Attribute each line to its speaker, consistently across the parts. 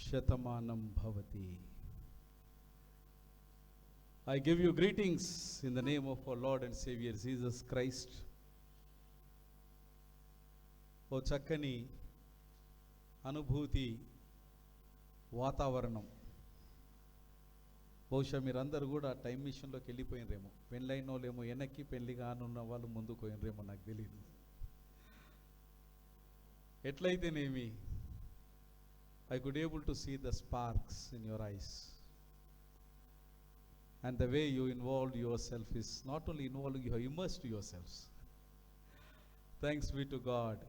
Speaker 1: Shatamanam Bhavati. I give you greetings in the name of our Lord and Savior Jesus Christ. ఓ చక్కని అనుభూతి వాతావరణం. బహుశా మీరందరూ కూడా టైం మిషన్లోకి వెళ్ళిపోయినరేమో. పెళ్ళైన వాళ్ళేమో వెనక్కి, పెళ్లి కానున్న వాళ్ళు ముందుకు పోయినరేమో, నాకు తెలియదు. ఎట్లయితేనేమి, I could able to see the sparks in your eyes. And the way you involved yourself is not only involving, you have immersed yourselves. Thanks be to God.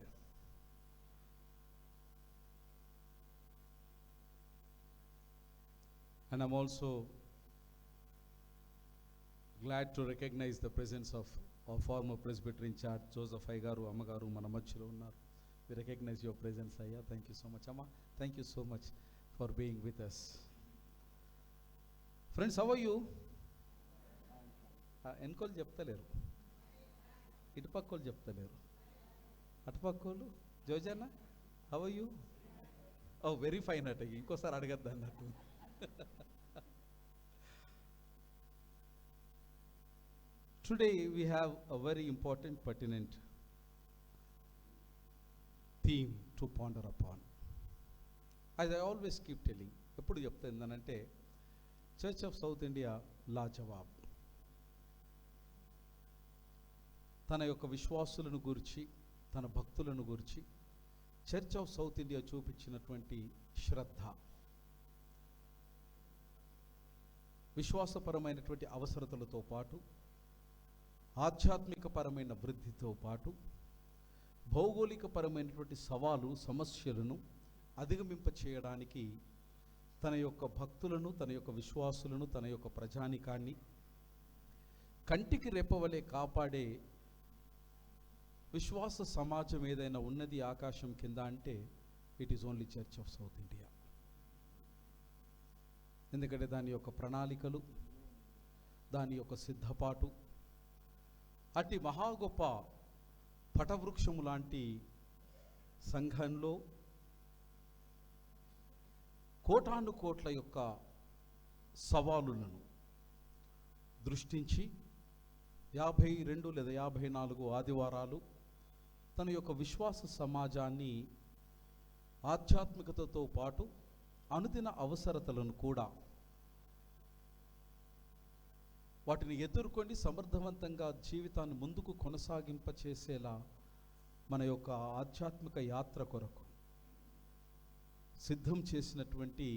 Speaker 1: And I'm also glad to recognize the presence of our former Presbyterian Church, Joseph Aigaru, Amagaru, మన మధ్యలో ఉన్నారు. We recognize your presence, Ayya. Thank you so much, Amma. Thank you so much for being with us. Friends, how are you? ఎన్కోళ్ళు చెప్తలేరు, ఇటుపక్కోళ్ళు చెప్తలేరు, అటుపక్కోళ్ళు. Jojana, how are you? Oh very fine అట. ఇంకోసారి అడగద్దు అన్నట్టు. Today we have a very important, pertinent theme to ponder upon. As I always keep telling, ఎప్పుడు చెప్తానంటే చర్చ్ ఆఫ్ సౌత్ ఇండియా లాజవాబ్ తన యొక్క విశ్వాసులను గురించి, తన భక్తులను గురించి చర్చ్ ఆఫ్ సౌత్ ఇండియా చూపించినటువంటి శ్రద్ధ, విశ్వాసపరమైనటువంటి అవసరతలతో పాటు, ఆధ్యాత్మికపరమైన వృద్ధితో పాటు, భౌగోళికపరమైనటువంటి సవాలు, సమస్యలను అధిగమింప చేయడానికి తన యొక్క భక్తులను, తన యొక్క విశ్వాసులను, తన యొక్క ప్రజానికాన్ని కంటికి రెప్పవలే కాపాడే విశ్వాస సమాజం ఏదైనా ఉన్నది ఆకాశం కింద అంటే it is only church of south India. ఎందుకంటే దాని యొక్క ప్రణాళికలు, దాని యొక్క సిద్ధపాటు, అట్టి మహా గొప్ప పటవృక్షము లాంటి సంఘంలో కోటాను కోట్ల యొక్క సవాలులను దృష్టించి 52 లేదా 54 ఆదివారాలు తన యొక్క విశ్వాస సమాజాన్ని ఆధ్యాత్మికతతో పాటు అనుదిన అవసరతలను కూడా వాటిని ఎదుర్కొని సమర్థవంతంగా జీవితాన్ని ముందుకు కొనసాగింపచేసేలా మన యొక్క ఆధ్యాత్మిక యాత్ర కొరకు సిద్ధం చేసినటువంటి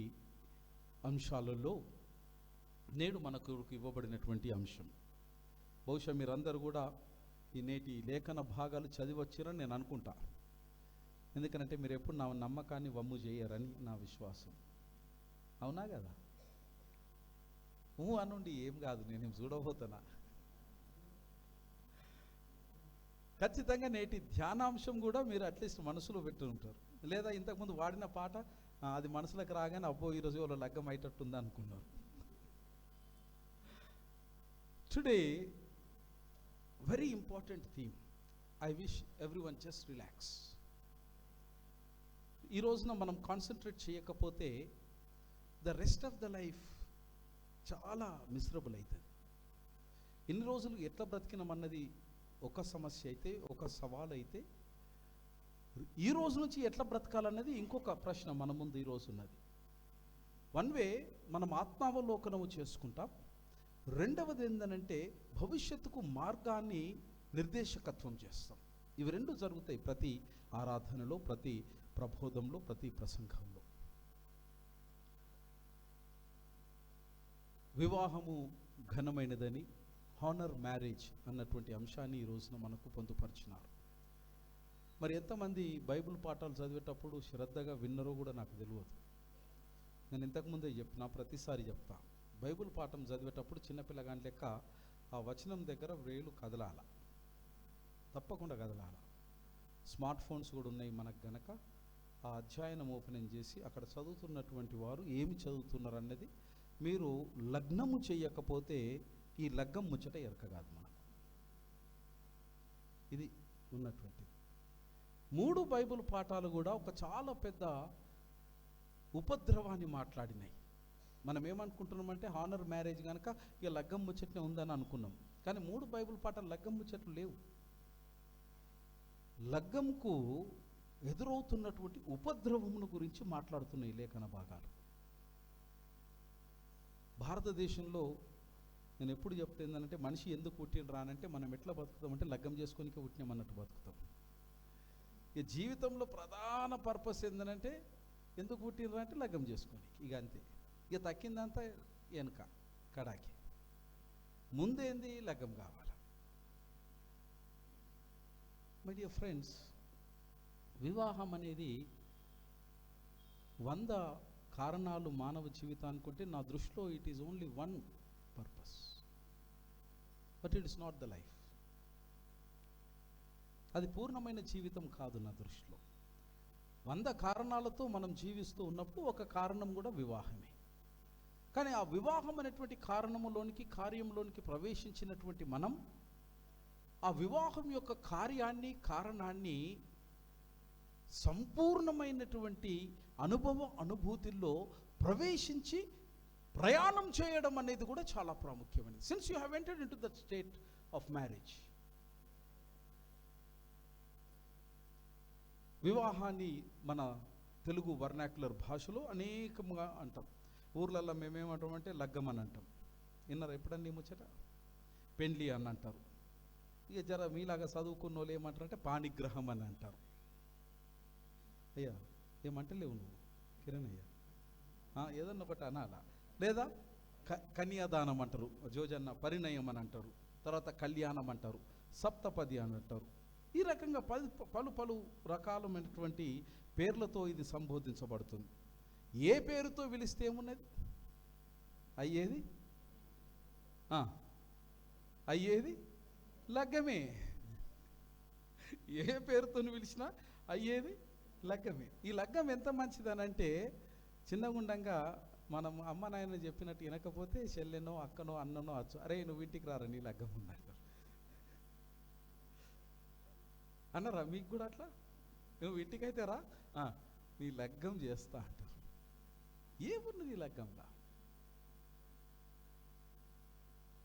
Speaker 1: అంశాలలో నేడు మనకు ఇవ్వబడినటువంటి అంశం. బహుశా మీరందరూ కూడా ఈ నేటి లేఖన భాగాలు చదివచ్చారని నేను అనుకుంటా. ఎందుకంటే మీరు ఎప్పుడు నా నమ్మకాన్ని వమ్ము చేయరని నా విశ్వాసం. అవునా కదా? అనుండి ఏం కాదు, నేనేం చూడబోతున్నా. ఖచ్చితంగా నేటి ధ్యానాంశం కూడా మీరు అట్లీస్ట్ మనసులో పెట్టి ఉంటారు, లేదా ఇంతకుముందు వాడిన పాట అది మనసులోకి రాగానే అబ్బో ఈరోజు వాళ్ళ లగ్గం అయ్యేటట్టుంది అనుకున్నారు. Today very important theme. I wish everyone just relax. ఈ రోజున మనం కాన్సన్ట్రేట్ చేయకపోతే the rest of the life చాలా మిజరబుల్ అవుతుంది. ఇన్ని రోజులు ఎట్లా బ్రతికినామన్నది ఒక సమస్య అయితే, ఒక సవాల్ అయితే, ఈ రోజు నుంచి ఎట్లా బ్రతకాలన్నది ఇంకొక ప్రశ్న మన ముందు ఈ రోజు ఉన్నది. వన్ వే మనం ఆత్మావలోకనము చేసుకుంటాం. రెండవది ఏంటంటే భవిష్యత్తుకు మార్గాన్ని నిర్దేశకత్వం చేస్తాం. ఇవి రెండు జరుగుతాయి ప్రతి ఆరాధనలో, ప్రతి ప్రబోధంలో, ప్రతి ప్రసంగంలో. వివాహము ఘనమైనదని, హానర్ మ్యారేజ్ అన్నటువంటి అంశాన్ని ఈ రోజున మనకు పొందుపరిచినారు. మరి ఎంతమంది బైబిల్ పాఠాలు చదివేటప్పుడు శ్రద్ధగా విన్నరో కూడా నాకు తెలియదు. నేను ఇంతకుముందే చెప్పిన, ప్రతిసారి చెప్తా, బైబిల్ పాఠం చదివేటప్పుడు చిన్నపిల్లగాని లెక్క ఆ వచనం దగ్గర వేలు కదలాల, తప్పకుండా కదలాల. స్మార్ట్ ఫోన్స్ కూడా ఉన్నాయి మనకు గనక ఆ అధ్యాయనం ఓపెన్ చేసి అక్కడ చదువుతున్నటువంటి వారు ఏమి చదువుతున్నారు అన్నది మీరు లగ్నము చేయకపోతే ఈ లగ్గం ముచ్చట ఎరక కాదు మనకు. ఇది ఉన్నటువంటిది. 3 బైబిల్ పాఠాలు కూడా ఒక చాలా పెద్ద ఉపద్రవాన్ని మాట్లాడినాయి. మనం ఏమనుకుంటున్నామంటే హానర్ మ్యారేజ్ కనుక ఇక లగ్గం ముచ్చట్నే ఉందని అనుకున్నాం. కానీ 3 బైబిల్ పాఠాలు లగ్గం ముచ్చట్లు లేవు. లగ్గంకు ఎదురవుతున్నటువంటి ఉపద్రవమును గురించి మాట్లాడుతున్నాయి లేఖన భాగాలు. భారతదేశంలో నేను ఎప్పుడు చెప్తుందంటే మనిషి ఎందుకు పుట్టిన రానంటే మనం ఎట్లా బతుకుతామంటే లగ్గం చేసుకొనికే పుట్టినామన్నట్టు బతుకుతాం. ఇక జీవితంలో ప్రధాన పర్పస్ ఏంటంటే ఎందుకు పుట్టినరా అంటే లగ్గం చేసుకోనికి, ఇక అంతే. ఇక తక్కిందంతా వెనక కడాకి, ముందేంది లగ్గం కావాలి. మై డియర్ ఫ్రెండ్స్, వివాహం అనేది 100 కారణాలు మానవ జీవితానికి ఉంటే నా దృష్టిలో it is only 1 purpose, but it is not the life. అది పూర్ణమైన జీవితం కాదు నా దృష్టిలో. 100 కారణాలతో మనం జీవిస్తూ ఉన్నప్పుడు ఒక కారణం కూడా వివాహమే. కానీ ఆ వివాహం అనేటువంటి కారణంలోనికి కార్యంలోనికి ప్రవేశించినటువంటి మనం ఆ వివాహం యొక్క కార్యాన్ని కారణాన్ని సంపూర్ణమైనటువంటి అనుభూతుల్లో ప్రవేశించి ప్రయాణం చేయడం అనేది కూడా చాలా ప్రాముఖ్యమైనది. Since you have entered into that state of marriage. వివాహాన్ని మన తెలుగు వర్నాక్యులర్ భాషలో అనేకంగా అంటాం. ఊర్లలో మేమేమంటామంటే లగ్గం అని అంటాం. విన్నారా ఎప్పుడన్నా ముచ్చట? పెండ్లి అని అంటారు. ఇక జర మీలాగా చదువుకున్న వాళ్ళు ఏమంటారంటే పాణిగ్రహం అని అంటారు. అయ్యా ఏమంటలేవు నువ్వు కిరణ్ అయ్యా, ఏదన్నా ఒకటి అనాలా? లేదా కన్యాదానం అంటారు, జోజన్న పరిణయం అని అంటారు, తర్వాత కళ్యాణం అంటారు, సప్తపది అని అంటారు. ఈ రకంగా పలు రకాలైనటువంటి పేర్లతో ఇది సంబోధించబడుతుంది. ఏ పేరుతో పిలిస్తే ఏమున్నది? అయ్యేది లగ్గమే. ఏ పేరుతో పిలిచినా అయ్యేది లగ్గమే. ఈ లగ్గం ఎంత మంచిదనంటే చిన్నగుండంగా మనం అమ్మ నాయన చెప్పినట్టు వినకపోతే చెల్లెనో అక్కనో అన్ననో అచ్చు, అరే నువ్వు ఇంటికి రారా నీ లగ్గం ఉందంటారు. అన్నారా మీకు కూడా అట్లా? నువ్వు ఇంటికైతే రా, నీ లగ్గం చేస్తా అంటారు. ఏమున్నది ఈ లగ్గంలా?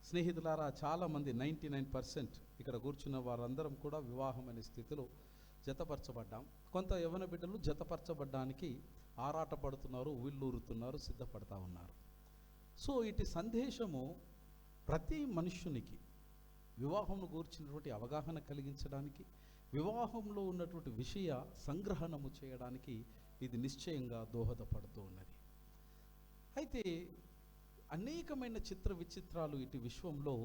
Speaker 1: స్నేహితులారా, చాలామంది 99% ఇక్కడ కూర్చున్న వారందరం కూడా వివాహం అనే స్థితిలో జతపరచబడ్డాం. కొంత యవ్వన బిడ్డలు జతపరచబడ్డానికి ఆరాటపడుతున్నారు, ఉవ్విళ్ళూరుతున్నారు, సిద్ధపడతా ఉన్నారు. సో ఇటు సందేశము ప్రతి మనుష్యునికి వివాహంను గూర్చినటువంటి అవగాహన కలిగించడానికి, వివాహంలో ఉన్నటువంటి విషయ సంగ్రహణము చేయడానికి ఇది నిశ్చయంగా దోహదపడుతూ ఉన్నది. అయితే అనేకమైన చిత్ర విచిత్రాలు ఇటు విశ్వంలో.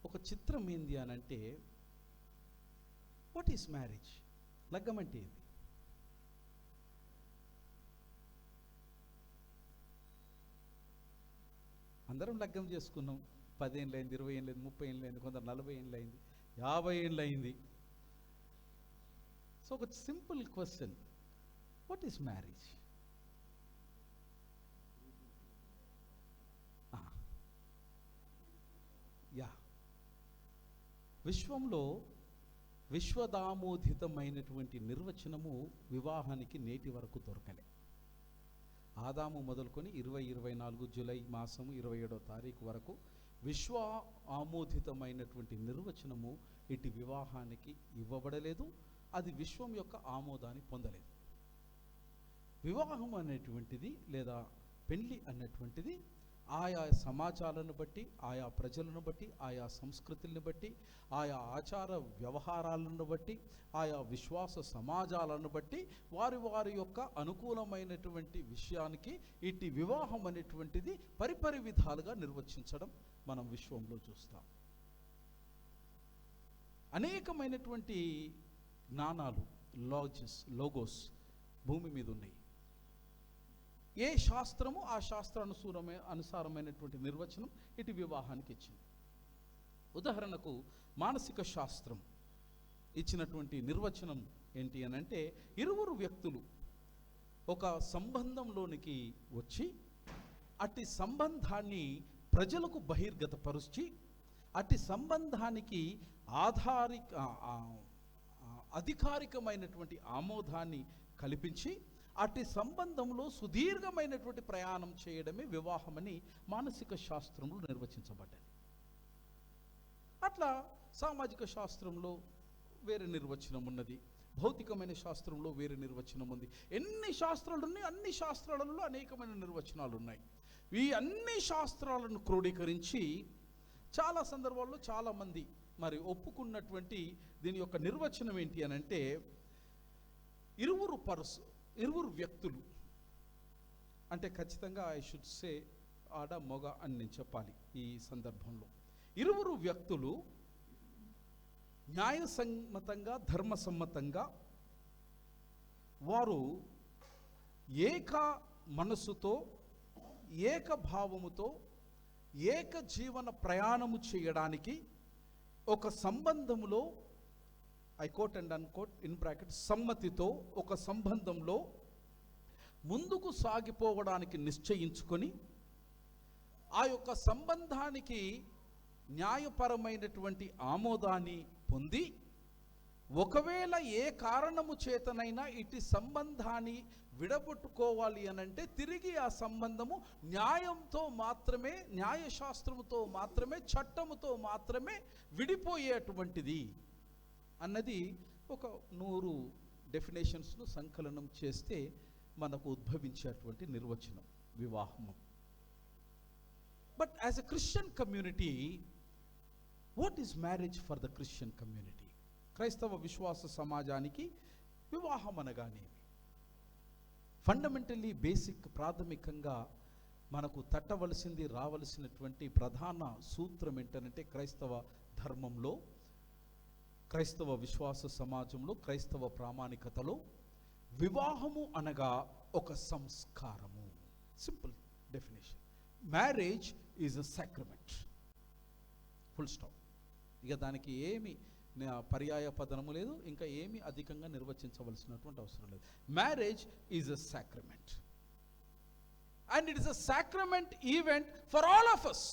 Speaker 1: ఒక చిత్రం ఏంది అని అంటే, వాట్ ఈస్ మ్యారేజ్? లగ్గం అంటే ఏంది? అందరం లగ్గం చేసుకున్నాం. 10 ఏళ్ళు అయింది, 20 ఏళ్ళు అయింది, 30 ఏళ్ళు అయింది, కొందరు 40 ఏళ్ళు అయింది, 50 ఏళ్ళు అయింది. సో ఒక simple question, what is marriage? విశ్వంలో విశ్వదామోదితమైనటువంటి నిర్వచనము వివాహానికి నేటి వరకు దొరకలే. ఆదాము మొదలుకొని 2024 జూలై మాసము 27వ తారీఖు వరకు విశ్వ ఆమోదితమైనటువంటి నిర్వచనము ఇటు వివాహానికి ఇవ్వబడలేదు. అది విశ్వం యొక్క ఆమోదాన్ని పొందలేదు. వివాహం అనేటువంటిది లేదా పెళ్లి అన్నటువంటిది ఆయా సమాజాలను బట్టి, ఆయా ప్రజలను బట్టి, ఆయా సంస్కృతులను బట్టి, ఆయా ఆచార వ్యవహారాలను బట్టి, ఆయా విశ్వాస సమాజాలను బట్టి వారి వారి యొక్క అనుకూలమైనటువంటి విషయానికి ఇట్టి వివాహం అనేటువంటిది పరిపరి విధాలుగా నిర్వచించడం మనం విశ్వంలో చూస్తాం. అనేకమైనటువంటి జ్ఞానాలు, లోగోస్ భూమి మీద ఉన్నాయి. ఏ శాస్త్రము ఆ అనుసారమైనటువంటి నిర్వచనం ఇటు వివాహానికి ఇచ్చింది. ఉదాహరణకు మానసిక శాస్త్రం ఇచ్చినటువంటి నిర్వచనం ఏంటి అని అంటే, ఇరువురు వ్యక్తులు ఒక సంబంధంలోనికి వచ్చి అట్టి సంబంధాన్ని ప్రజలకు బహిర్గతపరిచి అట్టి సంబంధానికి అధికారికమైనటువంటి ఆమోదాన్ని కల్పించి అటు సంబంధంలో సుదీర్ఘమైనటువంటి ప్రయాణం చేయడమే వివాహమని మానసిక శాస్త్రంలో నిర్వచించబడ్డది. అట్లా సామాజిక శాస్త్రంలో వేరే నిర్వచనం ఉన్నది, భౌతికమైన శాస్త్రంలో వేరే నిర్వచనం ఉంది. ఎన్ని శాస్త్రాలు ఉన్నాయి, అన్ని శాస్త్రాలలో అనేకమైన నిర్వచనాలు ఉన్నాయి. ఈ అన్ని శాస్త్రాలను క్రోడీకరించి చాలా సందర్భాల్లో చాలామంది మరి ఒప్పుకున్నటువంటి దీని యొక్క నిర్వచనం ఏంటి అని అంటే, ఇరువురు వ్యక్తులు అంటే ఖచ్చితంగా ఐ షుడ్ సే ఆడ మొగ అని నేను చెప్పాలి ఈ సందర్భంలో. ఇరువురు వ్యక్తులు న్యాయసమ్మతంగా ధర్మసమ్మతంగా వారు ఏక మనసుతో ఏక భావముతో ఏక జీవన ప్రయాణము చేయడానికి ఒక సంబంధములో, I quote and unquote in bracket, సమ్మతితో ఒక సంబంధంలో ముందుకు సాగిపోవడానికి నిశ్చయించుకొని ఆ యొక్క సంబంధానికి న్యాయపరమైనటువంటి ఆమోదాన్ని పొంది, ఒకవేళ ఏ కారణము చేతనైనా ఇటు సంబంధాన్ని విడగొట్టుకోవాలి అనంటే తిరిగి ఆ సంబంధము న్యాయంతో మాత్రమే, న్యాయశాస్త్రముతో మాత్రమే, చట్టముతో మాత్రమే విడిపోయేటువంటిది అన్నది ఒక 100 డెఫినేషన్స్ను సంకలనం చేస్తే మనకు ఉద్భవించేటువంటి నిర్వచనం వివాహము. But as a Christian community, what is marriage for the Christian community? క్రైస్తవ విశ్వాస సమాజానికి వివాహం అనగానేమి? ఫండమెంటల్లీ బేసిక్, ప్రాథమికంగా మనకు తట్టవలసింది, రావలసినటువంటి ప్రధాన సూత్రం ఏంటంటే, క్రైస్తవ ధర్మంలో, క్రైస్తవ విశ్వాస సమాజంలో, క్రైస్తవ ప్రామాణికతలో వివాహము అనగా ఒక సంస్కారము. Simple definition. Marriage is a sacrament, full stop. ఇక దానికి ఏమి పర్యాయ పదనము లేదు, ఇంకా ఏమి అధికంగా నిర్వచించవలసినటువంటి అవసరం లేదు. Marriage is a sacrament and it is a sacrament event for all of us.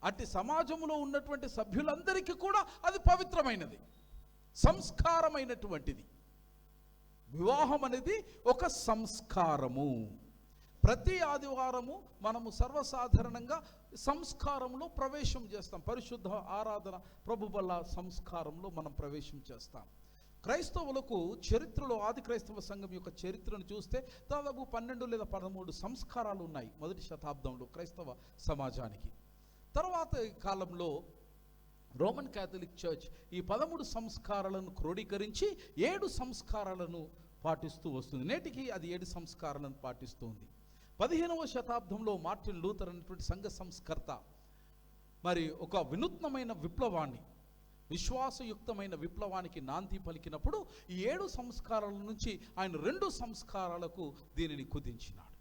Speaker 1: అట్టి సమాజంలో ఉన్నటువంటి సభ్యులందరికీ కూడా అది పవిత్రమైనది, సంస్కారమైనటువంటిది. వివాహం అనేది ఒక సంస్కారము. ప్రతి ఆదివారము మనము సర్వసాధారణంగా సంస్కారంలో ప్రవేశం చేస్తాం. పరిశుద్ధ ఆరాధన, ప్రభుబల సంస్కారంలో మనం ప్రవేశం చేస్తాం. క్రైస్తవులకు చరిత్రలో, ఆది క్రైస్తవ సంఘం యొక్క చరిత్రను చూస్తే దాదాపు 12 లేదా 13 సంస్కారాలు ఉన్నాయి మొదటి శతాబ్దంలో క్రైస్తవ సమాజానికి. తర్వాత కాలంలో రోమన్ క్యాథలిక్ చర్చ్ ఈ 13 సంస్కారాలను క్రోడీకరించి 7 సంస్కారాలను పాటిస్తూ వస్తుంది. నేటికి అది 7 సంస్కారాలను పాటిస్తుంది. 15వ శతాబ్దంలో మార్టిన్ లూథర్ అనేటువంటి సంఘ సంస్కర్త మరి ఒక వినూత్నమైన విప్లవాన్ని, విశ్వాసయుక్తమైన విప్లవానికి నాంది పలికినప్పుడు ఈ 7 సంస్కారాల నుంచి ఆయన 2 సంస్కారాలకు దీనిని కుదించినాడు.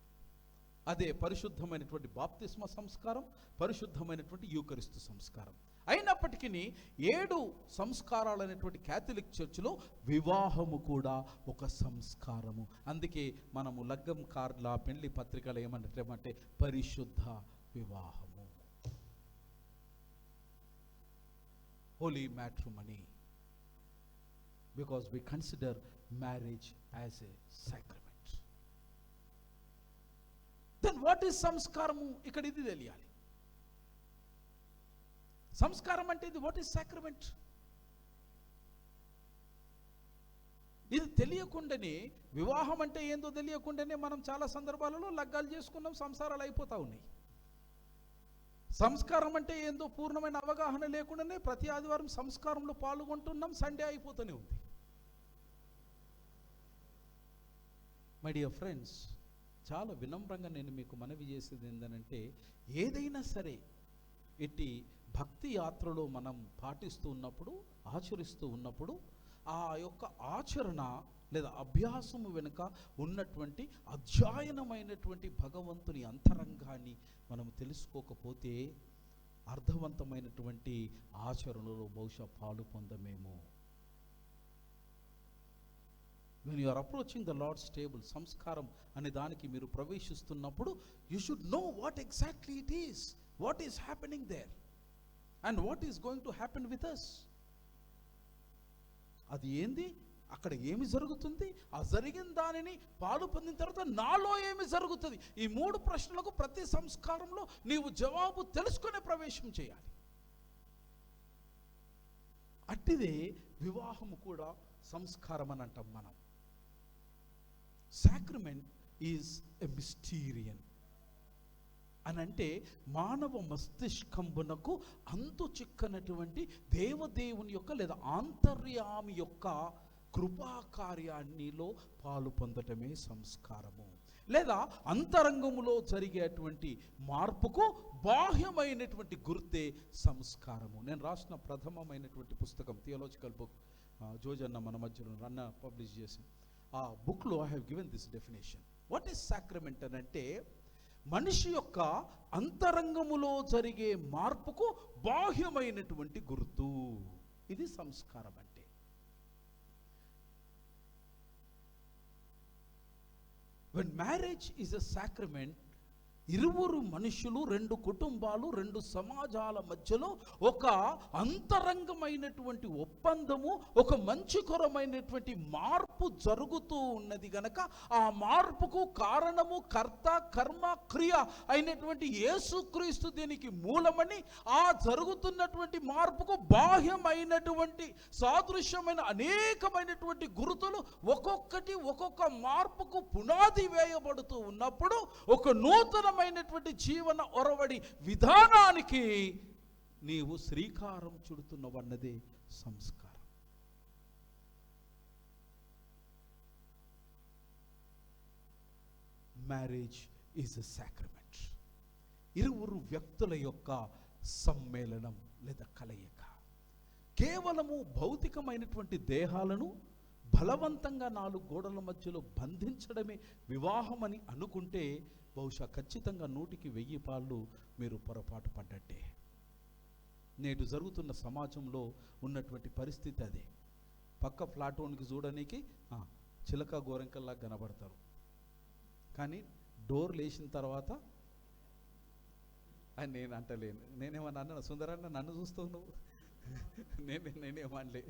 Speaker 1: అదే పరిశుద్ధమైనటువంటి బాప్తిస్మ సంస్కారం, పరిశుద్ధమైనటువంటి యూకరిస్తు సంస్కారం. అయినప్పటికీ 7 సంస్కారాలు అనేటువంటి క్యాథలిక్ చర్చిలో వివాహము కూడా ఒక సంస్కారము. అందుకే మనము లగ్గం కార్డుల, పెళ్లి పత్రికలు ఏమంటే పరిశుద్ధ వివాహము, holy matrimony, because we consider marriage as a sacrament. Then what is సంస్కారము? ఇక్కడ ఇది తెలియాలి. సంస్కారం అంటే ఇది, వాట్ ఈస్ సాక్రమెంట్? ఇది తెలియకుండానే, వివాహం అంటే ఏందో తెలియకుండానే మనం చాలా సందర్భాలలో లగ్గాలు చేసుకున్నాం, సంసారాలు అయిపోతూ ఉన్నాయి. సంస్కారం అంటే ఏందో పూర్ణమైన అవగాహన లేకుండానే ప్రతి ఆదివారం సంస్కారంలో పాల్గొంటున్నాం, సండే అయిపోతూనే ఉంది. మై డియర్ ఫ్రెండ్స్, చాలా వినమ్రంగా నేను మీకు మనవి చేసేది ఏంటంటే, ఏదైనా సరే ఇట్టి భక్తి యాత్రలో మనం పాటిస్తూ ఉన్నప్పుడు, ఆచరిస్తూ ఉన్నప్పుడు, ఆ యొక్క ఆచరణ లేదా అభ్యాసము వెనుక ఉన్నటువంటి అధ్యయనమైనటువంటి భగవంతుని అంతరంగాన్ని మనం తెలుసుకోకపోతే అర్థవంతమైనటువంటి ఆచరణలో బహుశా పాలు పొందమేమో. when you are approaching the Lord's table, సంస్కారం అనే దానికి మీరు ప్రవేశిస్తున్నప్పుడు, you should know what exactly it is, what is happening there and what is going to happen with us. అది ఏంది, అక్కడ ఏమి జరుగుతుంది, ఆ జరిగిన దానిని పాలు పొందిన తర్వాత నాలో ఏమి జరుగుతుంది, ఈ 3 ప్రశ్నలకు ప్రతి సంస్కారంలో నీవు జవాబు తెలుసుకునే ప్రవేశం చేయాలి. అట్టిదే వివాహము కూడా సంస్కారం అని అంటాం మనం. సాక్రమెంట్ ఈజ్ ఎ మిస్టీరియన్ అని అంటే మానవ మస్తిష్కంబునకు అంతు చిక్కనటువంటి దేవదేవుని యొక్క లేదా ఆంతర్యామి యొక్క కృపాకార్యాన్నిలో పాలు పొందటమే సంస్కారము. లేదా అంతరంగములో జరిగేటువంటి మార్పుకు బాహ్యమైనటువంటి గుర్తే సంస్కారము. నేను రాసిన ప్రథమమైనటువంటి పుస్తకం థియాలజికల్ బుక్, జోజన్న మన మధ్యలో రన్న పబ్లిష్ చేసి, ఆ బుక్లో I have given this definition. What is sacrament అని అంటే మనిషి యొక్క అంతరంగములో జరిగే మార్పుకు బాహ్యమైనటువంటి గుర్తు. ఇది సంస్కారం అంటే. When marriage is a sacrament, ఇరువురు మనుషులు, 2 కుటుంబాలు, 2 సమాజాల మధ్యలో ఒక అంతరంగమైనటువంటి ఒప్పందము, ఒక మంచికరమైనటువంటి మార్పు జరుగుతూ ఉన్నది గనక ఆ మార్పుకు కారణము కర్త, కర్మ, క్రియ అయినటువంటి యేసుక్రీస్తు దీనికి మూలమని, ఆ జరుగుతున్నటువంటి మార్పుకు బాహ్యమైనటువంటి సాదృశ్యమైన అనేకమైనటువంటి గుర్తులు ఒక్కొక్కటి ఒక్కొక్క మార్పుకు పునాది వేయబడుతూ ఉన్నప్పుడు ఒక నూతన జీవన ఒరవడి విధానానికి నీవు శ్రీకారం చుడుతున్నవన్నదే సంస్కారం. Marriage is a sacrament. ఇరువురు వ్యక్తుల యొక్క సమ్మేళనం లేదా కలయిక. కేవలము భౌతికమైనటువంటి దేహాలను బలవంతంగా 4 గోడల మధ్యలో బంధించడమే వివాహం అని అనుకుంటే బహుశా ఖచ్చితంగా 100కి 1000 పాళ్ళు మీరు పొరపాటు పడ్డట్టే. నేడు జరుగుతున్న సమాజంలో ఉన్నటువంటి పరిస్థితి అదే. పక్క ఫ్లాటోన్కి చూడడానికి చిలక గోరంకల్లా కనబడతారు, కానీ డోర్ లేచిన తర్వాత అని నేను అంటలేను. నేనేమన్నా అన్నా సుందరన్న, నన్ను చూస్తావు నువ్వు? నేనేమనలే.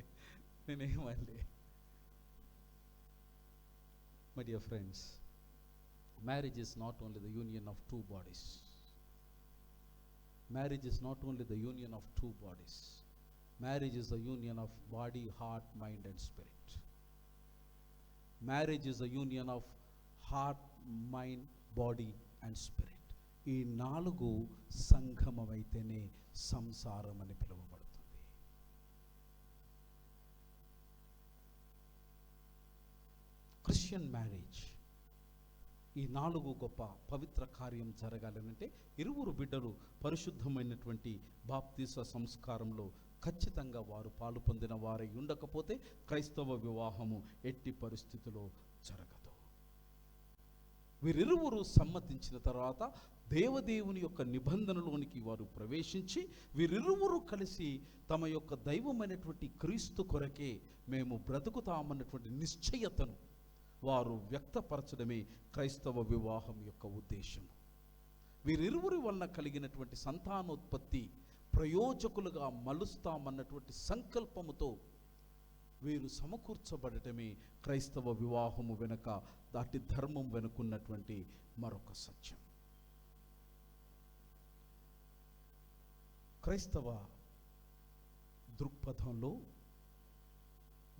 Speaker 1: My dear friends, marriage is not only the union of 2 bodies. Marriage is not only the union of 2 bodies. Marriage is the union of body, heart, mind and spirit. Marriage is the union of heart, mind, body and spirit. ఈ 4 సంగమమైతేనే సంసారం అని పిలువబడుతుంది. Christian marriage, ఈ 4 గొప్ప పవిత్ర కార్యం జరగాలనంటే ఇరువురు బిడ్డలు పరిశుద్ధమైనటువంటి బాప్తీస సంస్కారంలో ఖచ్చితంగా వారు పాలు పొందిన వారై ఉండకపోతే క్రైస్తవ వివాహము ఎట్టి పరిస్థితిలో జరగదు. వీరిరువురు సమ్మతించిన తర్వాత దేవదేవుని యొక్క నిబంధనలోనికి వారు ప్రవేశించి వీరిరువురు కలిసి తమ యొక్క దైవమైనటువంటి క్రీస్తు కొరకే మేము బ్రతుకుతామన్నటువంటి నిశ్చయతను వారు వ్యక్తపరచడమే క్రైస్తవ వివాహం యొక్క ఉద్దేశం. వీరిరువురి వలన కలిగినటువంటి సంతానోత్పత్తి ప్రయోజకులుగా మలుస్తామన్నటువంటి సంకల్పముతో వీరు సమకూర్చబడటమే క్రైస్తవ వివాహము వెనుక, దాటి ధర్మం వెనుకున్నటువంటి మరొక సత్యం. క్రైస్తవ దృక్పథంలో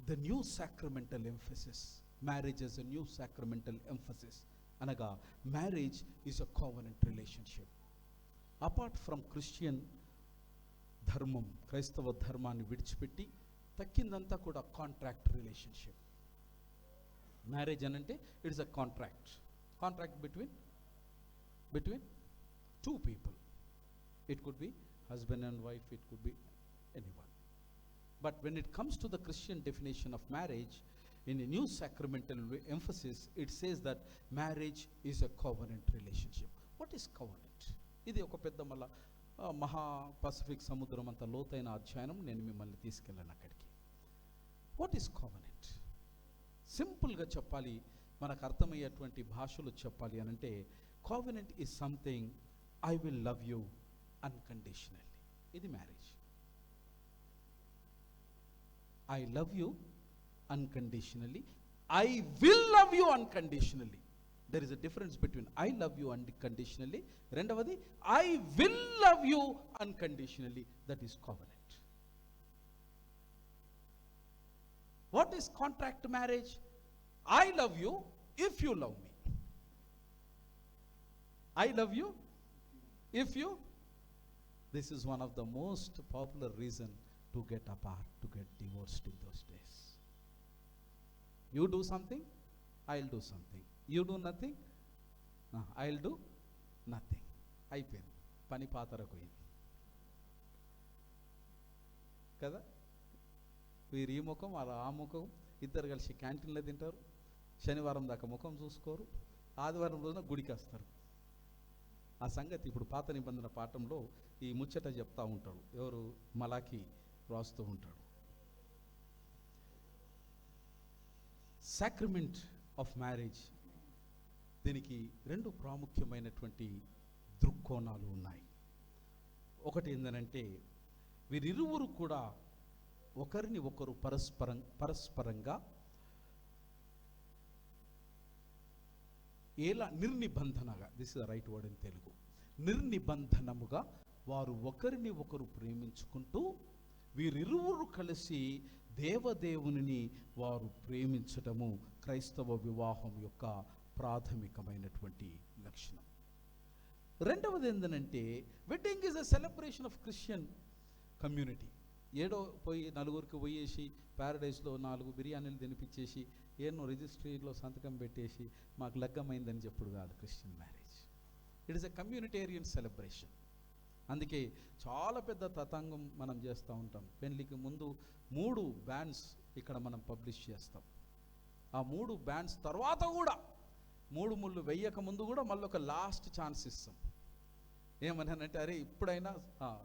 Speaker 1: the new sacramental emphasis, marriage as a new sacramental emphasis అనగా marriage is a covenant relationship. Apart from Christian ధర్మం, క్రైస్తవ ధర్మాన్ని విడిచిపెట్టి తక్కిందంతా కూడా కాంట్రాక్ట్ రిలేషన్షిప్. మ్యారేజ్ అని అంటే it's a contract between 2 people. It could be husband and wife, it could be anyone. But when it comes to the Christian definition of marriage, in a new sacramental emphasis, it says that marriage is a covenant relationship. What is covenant? ఇది ఒక పెద్ద మహా Pacific సముద్రం అంత లోతైన అధ్యయనం. నేను మిమ్మల్ని తీసుకెళ్ళాను అక్కడికి. What is covenant? సింపుల్గా చెప్పాలి, మనకు అర్థమయ్యేటువంటి భాషలో చెప్పాలి అని అంటే, covenant is something I will love you unconditionally. ఇది marriage. I love you unconditionally. I will love you unconditionally. There is a difference between I love you unconditionally. రెండవది I will love you unconditionally. That is covenant. What is contract marriage? I love you if you love me. I love you if you. This is one of the most popular reason to get apart, to get divorced in those days. You do something, I'll do something. You do nothing, I'll do nothing. అయిపోయింది, పని పాతరకు పోయింది కదా. వీరు ఈ ముఖం వాళ్ళ ఆ ముఖం, ఇద్దరు కలిసి క్యాంటీన్లో తింటారు, శనివారం దాకా ముఖం చూసుకోరు, ఆదివారం రోజున గుడికి వస్తారు. ఆ సంగతి ఇప్పుడు పాత నిబంధన పాఠంలో ఈ ముచ్చట చెప్తా ఉంటాడు, ఎవరు మలాకి రాస్తూ ఉంటాడు. సాక్రమెంట్ ఆఫ్ మ్యారేజ్, దీనికి రెండు ప్రాముఖ్యమైనటువంటి దృక్కోణాలు ఉన్నాయి. ఒకటి ఏంటంటే వీరిరువురు కూడా ఒకరిని ఒకరు పరస్పరంగా ఎలా నిర్నిబంధనగా, this is the right word in Telugu, నిర్నిబంధనముగా వారు ఒకరిని ఒకరు ప్రేమించుకుంటూ వీరిరువురు కలిసి దేవదేవుని వారు ప్రేమించటము క్రైస్తవ వివాహం యొక్క ప్రాథమికమైనటువంటి లక్షణం. రెండవది ఏంటంటే wedding is a celebration of Christian community. ఏడో పోయి నలుగురికి పోయేసి ప్యారడైస్లో 4 బిర్యానీలు తినిపించేసి ఏనో రిజిస్ట్రీలో సంతకం పెట్టేసి మాకు లగ్గమైందని చెప్పుడు కాదు Christian marriage. It is a communitarian celebration. అందుకే చాలా పెద్ద తతంగం మనం చేస్తూ ఉంటాం. పెళ్లికి ముందు 3 బ్యాండ్స్ ఇక్కడ మనం పబ్లిష్ చేస్తాం. ఆ 3 బ్యాండ్స్ తర్వాత కూడా 3 ముళ్ళు వెయ్యక ముందు కూడా మళ్ళీ ఒక లాస్ట్ ఛాన్స్ ఇస్తాం. ఏమన్నానంటే, అరే ఇప్పుడైనా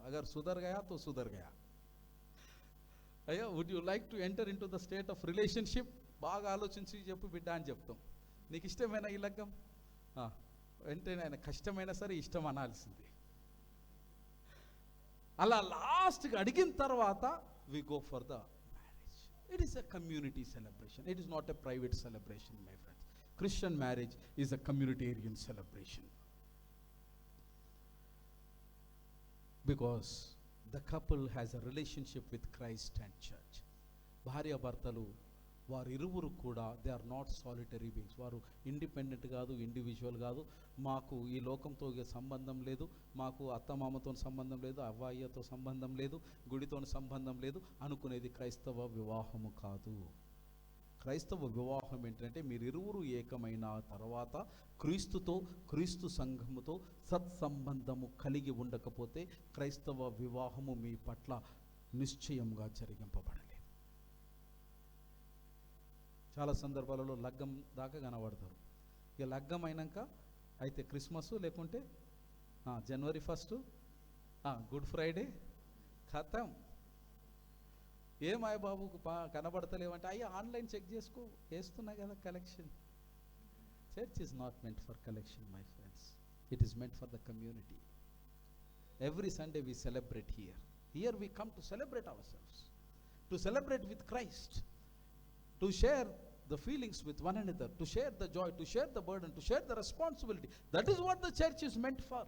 Speaker 1: అగర్ సుధర్ గయా తో సుధర్ గయా, అయ్యా would you like to enter in to the state of relationship, బాగా ఆలోచించి చెప్పు బిడ్డ అని చెప్తాం. నీకు ఇష్టమైన ఈ లగ్గం వెంటనే ఆయన కష్టమైనా సరే ఇష్టం అనాల్సింది. అలా లాస్ట్కి అడిగిన తర్వాత we go for the marriage. It is a community celebration. It is not a private celebration my friends. Christian marriage is a communitarian celebration because the couple has a relationship with Christ and church. భార్య భర్తలు వారిరువురు కూడా they are not solitary beings. వారు independent కాదు, individual కాదు. మాకు ఈ లోకంతో సంబంధం లేదు, మాకు అత్తమామతో సంబంధం లేదు, అవ్వాయ్యతో సంబంధం లేదు, గుడితో సంబంధం లేదు అనుకునేది క్రైస్తవ వివాహము కాదు. క్రైస్తవ వివాహం ఏంటంటే మీరిరువురు ఏకమైన తర్వాత క్రీస్తుతో, క్రీస్తు సంఘముతో సత్సంబంధము కలిగి ఉండకపోతే క్రైస్తవ వివాహము మీ పట్ల నిశ్చయంగా జరిగింపబడలేదు. చాలా సందర్భాలలో లగ్గం దాకా కనబడతారు. ఇక లగ్గం అయినాక అయితే క్రిస్మస్, లేకుంటే జనవరి 1 గుడ్ ఫ్రైడే ఖతం. ఏమాయ బాబు కనబడతలేవంటే, అయ్యా ఆన్లైన్ చెక్ చేసుకో, వేస్తున్నా కదా collection. Church is not meant for collection my friends, it is meant for the community. Every Sunday we celebrate here. Here we come to celebrate our selves, to celebrate with Christ, to share the feelings with one another, to share the joy, to share the burden, to share the responsibility. That is what the church is meant for.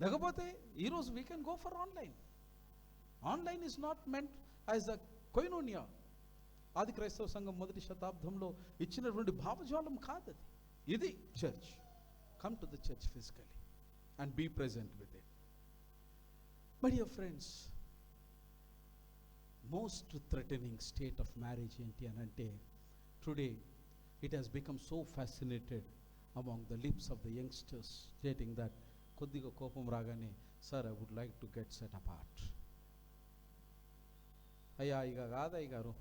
Speaker 1: లేకపోతే ఈరోజు we can go for online. Online is not meant as a koinonia. ఆది క్రైస్తవ సంఘం 1వ శతాబ్దంలో ఇచ్చినటువంటి భావజాలం కాదు అది. ఇది church. Come to the church physically and be present with it. My dear friends, most threatening state of marriage ఏంటి అని అంటే, today it has become so fascinated among the lips of the youngsters, stating that కొద్దిగా కోపం రాగానే, sir I would like to get set apart. అయ్యా ఇక కాదయ్య గారు,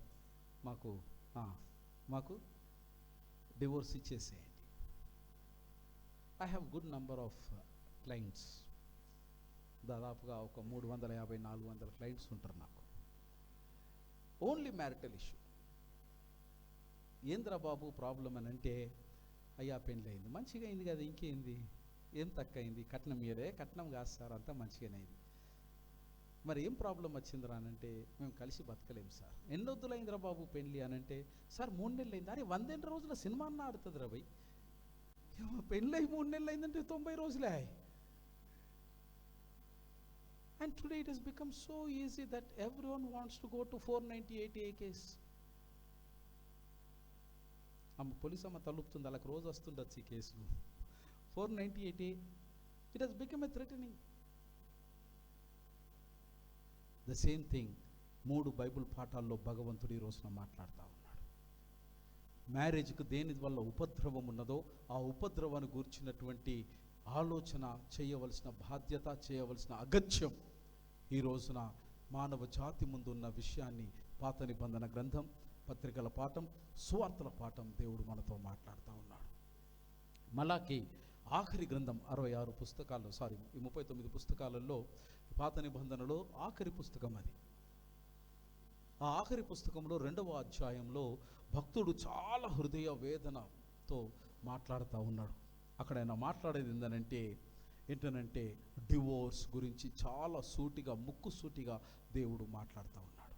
Speaker 1: మాకు డివోర్స్ ఇచ్చేసేయండి. I have good number of clients. దాదాపుగా ఒక 350-400 క్లయింట్స్ ఉంటారు నాకు. Only marital issue. ఏంద్రా బాబు ప్రాబ్లం అని అంటే, అయ్యా పెళ్ళి అయింది, మంచిగా అయింది కదా, ఇంకేంది, ఏం తక్కువ అయింది, కట్నం మీరే, కట్నం కాదు సార్, అంతా మంచిగానే అయింది. మరి ఏం ప్రాబ్లం వచ్చిందిరా అనంటే, మేము కలిసి బతకలేము సార్. ఎన్ని వద్దులైందిరా బాబు పెళ్ళి అనంటే, సార్ 3 నెలలు అయింది. అరే 100 రోజుల సినిమా అన్న ఆడుతుంది రా భయ్, పెళ్ళి 3 నెలలు అయిందంటే 90 రోజులే. And today it has become so easy that everyone wants to go to 498A case. Police అమ్మ తలుపుతుంది, వాళ్ళకి రోజు వస్తుండొచ్చు ఈ కేసులు. 498A, it has become a threatening. The same thing 3 Bible పాఠాల్లో భగవంతుడు ఈ రోజున మాట్లాడుతూ ఉన్నాడు. మ్యారేజ్కు దేని వల్ల ఉపద్రవం ఉన్నదో ఆ ఉపద్రవాన్ని గూర్చినటువంటి ఆలోచన, చేయవలసిన బాధ్యత, చేయవలసిన అగత్యం ఈ రోజున మానవ జాతి ముందు ఉన్న విషయాన్ని పాత నిబంధన గ్రంథం, పత్రికల పాఠం, సువార్తల పాఠం దేవుడు మనతో మాట్లాడుతూ ఉన్నాడు. మలాకి ఆఖరి గ్రంథం 66 పుస్తకాల్లో, ఈ 39 పుస్తకాలలో పాత నిబంధనలో ఆఖరి పుస్తకం అది. ఆ ఆఖరి పుస్తకంలో 2వ అధ్యాయంలో భక్తుడు చాలా హృదయ వేదనతో మాట్లాడుతూ ఉన్నాడు. అక్కడ ఆయన మాట్లాడేది ఏంటనంటే డివోర్స్ గురించి చాలా సూటిగా, ముక్కుసూటిగా దేవుడు మాట్లాడుతూ ఉన్నాడు.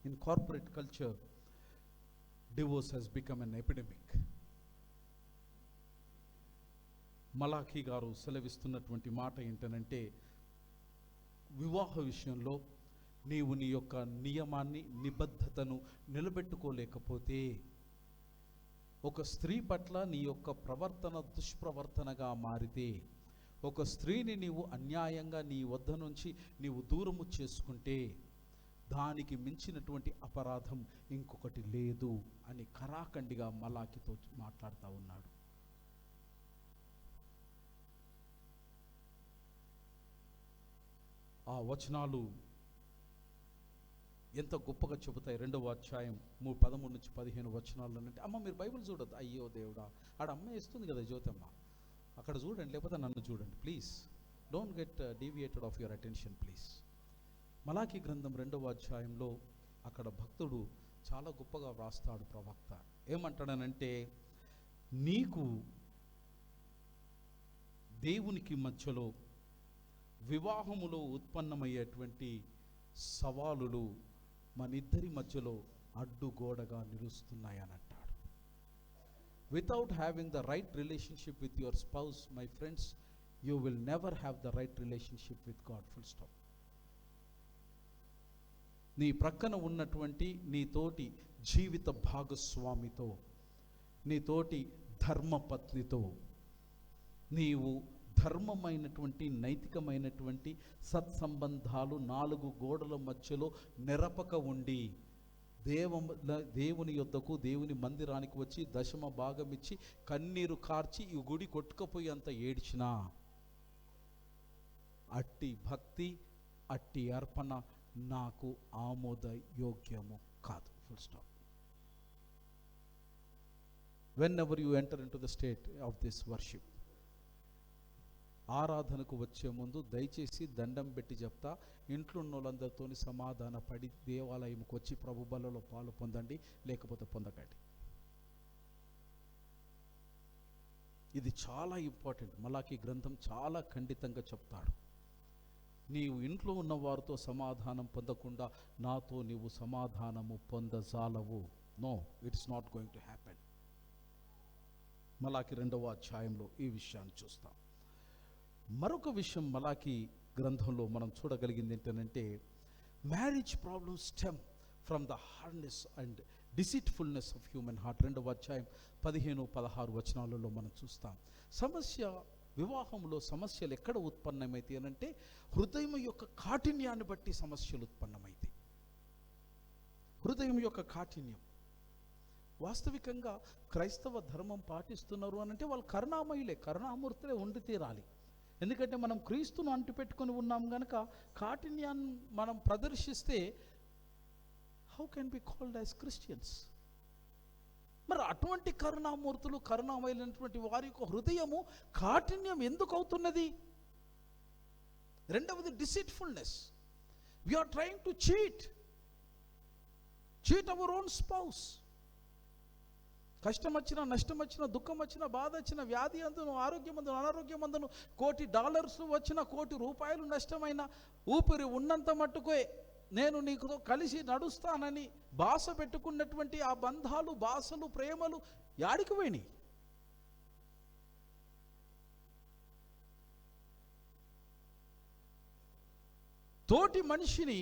Speaker 1: In corporate culture divorce has become an epidemic. Malachi గారు సెలవిస్తున్నటువంటి మాట ఏంటనంటే, వివాహ విషయంలో నీవు నీ యొక్క నియమాన్ని, నిబద్ధతను నిలబెట్టుకోలేకపోతే, ఒక స్త్రీ పట్ల నీ యొక్క ప్రవర్తన దుష్ప్రవర్తనగా మారితే, ఒక స్త్రీని నీవు అన్యాయంగా నీ వద్ద నుంచి నీవు దూరము చేసుకుంటే, దానికి మించినటువంటి అపరాధం ఇంకొకటి లేదు అని ఖరాఖండిగా మలాకితో మాట్లాడుతూ ఉన్నాడు. ఆ వచనాలు ఎంత గొప్పగా చెబుతాయి. 2వ అధ్యాయం 13 నుంచి 15 వచనాలు అంటే, అమ్మ మీరు బైబిల్ చూడొద్దు, అయ్యో దేవుడా, ఆడ అమ్మ ఇస్తుంది కదా జ్యోతమ్మ, అక్కడ చూడండి, లేకపోతే నన్ను చూడండి please, don't get deviated of your attention please. మలాకి గ్రంథం 2వ అధ్యాయంలో అక్కడ భక్తుడు చాలా గొప్పగా వ్రాస్తాడు. ప్రవక్త ఏమంటాడనంటే, నీకు దేవునికి మధ్యలో వివాహములో ఉత్పన్నమయ్యేటువంటి సవాలులు మనిద్దరి మధ్యలో అడ్డుగోడగా నిలుస్తున్నాయని అంటాడు. Without having the right relationship with your spouse, my friends, you will never have the right relationship with God. Full stop. నీ ప్రక్కన ఉన్నటువంటి నీ తోటి జీవిత భాగస్వామితో, నీ తోటి ధర్మపత్నితో నీవు ధర్మమైనటువంటి, నైతికమైనటువంటి సత్సంబంధాలు 4 గోడల మధ్యలో నెరపక ఉండి, దేవుని యొద్దకు, దేవుని మందిరానికి వచ్చి దశమ భాగం ఇచ్చి కన్నీరు కార్చి ఈ గుడి కొట్టుకపోయేంత ఏడ్చినా అట్టి భక్తి, అట్టి అర్పణ నాకు ఆమోదయోగ్యము కాదు. Full stop. whenever you enter into the state of this worship, ఆరాధనకు వచ్చే ముందు దయచేసి దండం పెట్టి చెప్తా, ఇంట్లో ఉన్న వాళ్ళందరితో సమాధాన పడి దేవాలయంకి వచ్చి ప్రభు బలలో పాలు పొందండి, లేకపోతే పొందకండి. ఇది చాలా ఇంపార్టెంట్. మలాకి గ్రంథం చాలా ఖండితంగా చెప్తాడు. నీవు ఇంట్లో ఉన్న వారితో సమాధానం పొందకుండా నాతో నీవు సమాధానము పొందజాలవు. No, it's not going to happen. Malachi 2వ అధ్యాయంలో ఈ విషయాన్ని చూస్తాం. మరొక విషయం మలాకి గ్రంథంలో మనం చూడగలిగింది ఏంటంటే, marriage problems stem from the hardness and డిసీట్ఫుల్నెస్ of human heart. 2వ అధ్యాయం 15-16 వచనాలలో మనం చూస్తాం. వివాహంలో సమస్యలు ఎక్కడ ఉత్పన్నమైతాయి అనంటే, హృదయం యొక్క కాఠిన్యాన్ని బట్టి సమస్యలు ఉత్పన్నమైతాయి. హృదయం యొక్క కాఠిన్యం. వాస్తవికంగా క్రైస్తవ ధర్మం పాటిస్తున్నారు అనంటే వాళ్ళు కరుణామయులే, కరుణామూర్తులే ఉండి తీరాలి. ఎందుకంటే మనం క్రీస్తును అంటిపెట్టుకొని ఉన్నాం గనక కాఠిన్యాన్ని మనం ప్రదర్శిస్తే how can be called as Christians? మరి అటువంటి కరుణామూర్తులు, కరుణామయులైనటువంటి వారి యొక్క హృదయము కాఠిన్యం ఎందుకు అవుతున్నది? రెండవది deceitfulness. We are trying to cheat our own spouse. కష్టం వచ్చినా, నష్టం వచ్చినా, దుఃఖం వచ్చినా, బాధ వచ్చినా, వ్యాధి అందును, ఆరోగ్యం అందును, అనారోగ్యం అందును, $1,000 వచ్చినా, ₹1,00,000 నష్టమైన, ఊపిరి ఉన్నంత మట్టుకే నేను నీకు కలిసి నడుస్తానని బాస పెట్టుకున్నటువంటి ఆ బంధాలు, బాసలు, ప్రేమలు యాడికి పోయినాయి? తోటి మనిషిని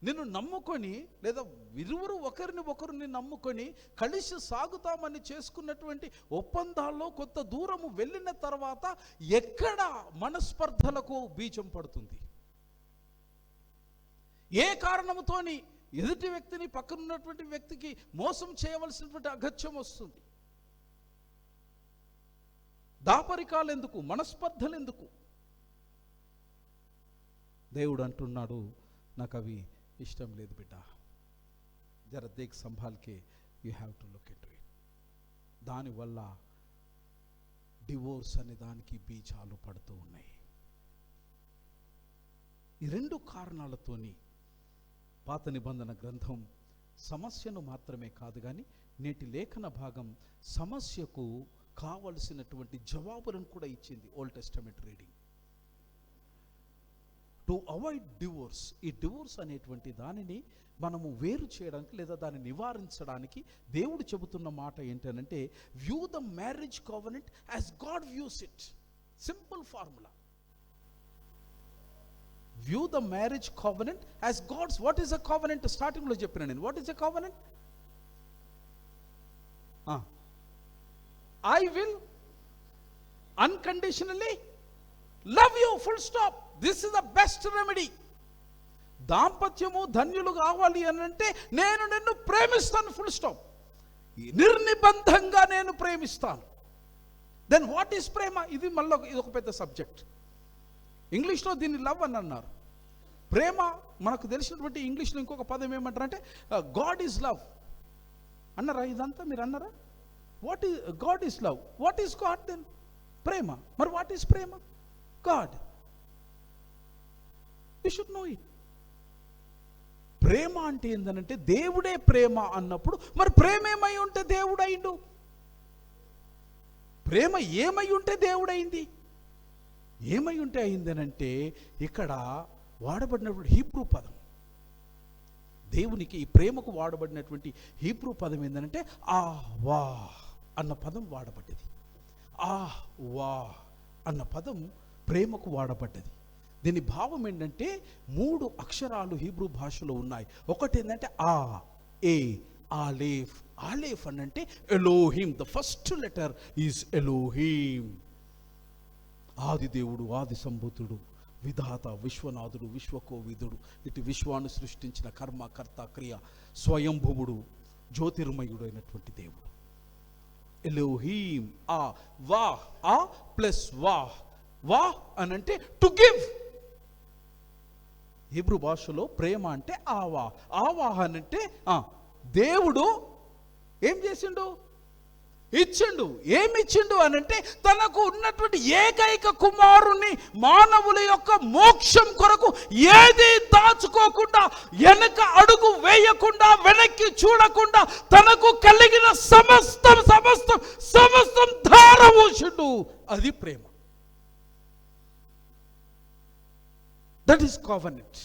Speaker 1: నిన్ను నమ్ముకొని, లేదా ఇరువురు ఒకరిని ఒకరిని నమ్ముకొని కలిసి సాగుతామని చేసుకున్నటువంటి ఒప్పందాల్లో కొంత దూరము వెళ్ళిన తర్వాత ఎక్కడ మనస్పర్ధలకు బీజం పడుతుంది? ఏ కారణముతోని ఎదుటి వ్యక్తిని, పక్కనున్నటువంటి వ్యక్తికి మోసం చేయవలసినటువంటి అగత్యం వస్తుంది? దాపరికాలు ఎందుకు? మనస్పర్ధలు ఎందుకు? దేవుడు అంటున్నాడు, నాకు అవి ఇష్టం లేదు బిడ్డ. జర దేక్ సంభాల్కే, you have to look it. దానివల్ల డివోర్స్ అనే దానికి బీజాలు పడుతూ ఉన్నాయి. ఈ 2 కారణాలతోని పాత నిబంధన గ్రంథం సమస్యను మాత్రమే కాదు కానీ నేటి లేఖన భాగం సమస్యకు కావలసినటువంటి జవాబులను కూడా ఇచ్చింది. Old testament reading to avoid divorce. ఈ డివోర్స్ అనేటువంటి దానిని మనము వేరు చేయడానికి లేదా దాన్ని నివారించడానికి దేవుడు చెబుతున్న మాట ఏంటంటే, view the marriage covenant as God views it. Simple formula. View the marriage covenant as God's. What is a covenant? స్టార్టింగ్లో చెప్పిన నేను. What is a covenant? I will unconditionally love you, full stop. This is the best remedy. దాంపత్యము ధన్యులు కావాలి అని అంటే నేను నిన్ను ప్రేమిస్తాను, ఫుల్ స్టాప్. నిర్నిబంధంగా నేను ప్రేమిస్తాను. దెన్ వాట్ ఈస్ ప్రేమ? ఇది మళ్ళీ ఇది ఒక పెద్ద సబ్జెక్ట్. ఇంగ్లీష్లో దీన్ని లవ్ అని అన్నారు. ప్రేమ మనకు తెలిసినటువంటి ఇంగ్లీష్లో ఇంకొక పదం ఏమంటారంటే గాడ్ ఈజ్ లవ్ అన్నారా? ఇదంతా మీరు అన్నారా? What is God is love? What is God then? ప్రేమ. మరి వాట్ ఈస్ ప్రేమ? God. You should know it. ప్రేమ అంటే ఏంటంటే దేవుడే ప్రేమ అన్నప్పుడు మరి ప్రేమ ఏమై ఉంటే దేవుడు అయిండు? ప్రేమ ఏమై ఉంటే దేవుడైంది? ఏమై ఉంటే అయిందనంటే ఇక్కడ వాడబడినటువంటి హీబ్రూ పదం, దేవునికి ఈ ప్రేమకు వాడబడినటువంటి హీబ్రూ పదం ఏంటంటే ఆ వా అన్న పదం వాడబడ్డది. ఆ వా అన్న పదం ప్రేమకు వాడబడ్డది. దీని భావం ఏంటంటే 3 అక్షరాలు హీబ్రూ భాషలో ఉన్నాయి. ఒకటి ఏంటంటే ఆ, ఏ, ఆలేఫ్. ఆలేఫ్ అని అంటే Elohim. The first letter is Elohim. ఆది దేవుడు, ఆది సంభూతుడు, విధాత, విశ్వనాథుడు, విశ్వకోవిదుడు, ఇటు విశ్వాన్ని సృష్టించిన కర్మ, కర్త, క్రియ, స్వయంభువుడు, జ్యోతిర్మయుడు అయినటువంటి దేవుడు ఎలోహిం. ఆ వా, ఆ ప్లస్ వా. వా అని అంటే టు గివ్. హీబ్రూ భాషలో ప్రేమ అంటే ఆవా. ఆవా అని అంటే దేవుడు ఏం చేసిండు? ఇచ్చిండు. ఏమిచ్చిండు అని అంటే తనకు ఉన్నటువంటి ఏకైక కుమారుని మానవుల యొక్క మోక్షం కొరకు ఏది దాచుకోకుండా, వెనక అడుగు వేయకుండా, వెనక్కి చూడకుండా తనకు కలిగిన సమస్తం సమస్తం సమస్తం ధారపోసిండు. అది ప్రేమ. That is covenant.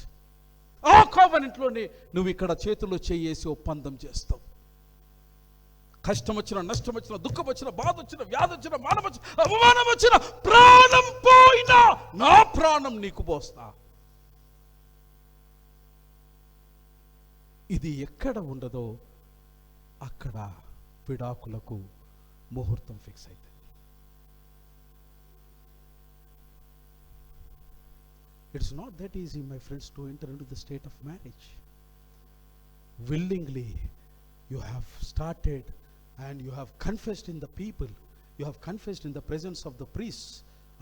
Speaker 1: ఆ కోవెనెంట్లోనే నువ్వు ఇక్కడ చేతుల్లో చేసి ఒప్పందం చేస్తావు. కష్టం వచ్చినా, నష్టం వచ్చినా, దుఃఖం వచ్చినా, బాధ వచ్చినా, వ్యాధి వచ్చినా, మానం వచ్చినా, అవమానం వచ్చినా, ప్రాణం పోయినా నా ప్రాణం నీకు పోస్తా. ఇది ఎక్కడ ఉండదో అక్కడ విడాకులకు ముహూర్తం ఫిక్స్ అవుతుంది. It's not that easy, my friends, to enter into the state of marriage. Willingly you have started and you have confessed in the people, you have confessed in the presence of the priests.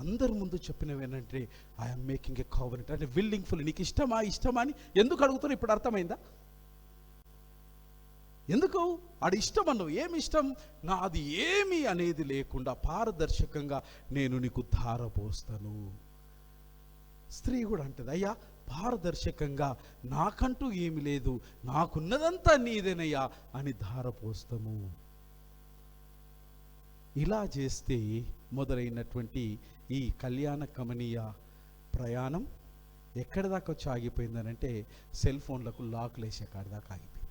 Speaker 1: అందరి ముందు చెప్పినవేనంటే I'm making a covenant అంటే విల్లింగ్ఫుల్. నీకు ఇష్టమా అని ఎందుకు అడుగుతారు? ఇప్పుడు అర్థమైందా? ఎందుకు ఆడి ఇష్టం అన్నావు? ఏమి ఇష్టం? నాది ఏమి అనేది లేకుండా పారదర్శకంగా నేను నీకు ధారపోస్తాను. స్త్రీ కూడా అంటది, అయ్యా పారదర్శకంగా నాకంటూ ఏమి లేదు, నాకున్నదంతా నీదేనయ్యా అని ధారపోస్తాము. ఇలా చేస్తే మొదలైనటువంటి ఈ కళ్యాణ కమనీయ ప్రయాణం ఎక్కడి దాకా వచ్చి ఆగిపోయిందనంటే సెల్ ఫోన్లకు లాక్లు వేసే కాడి దాకా ఆగిపోయింది.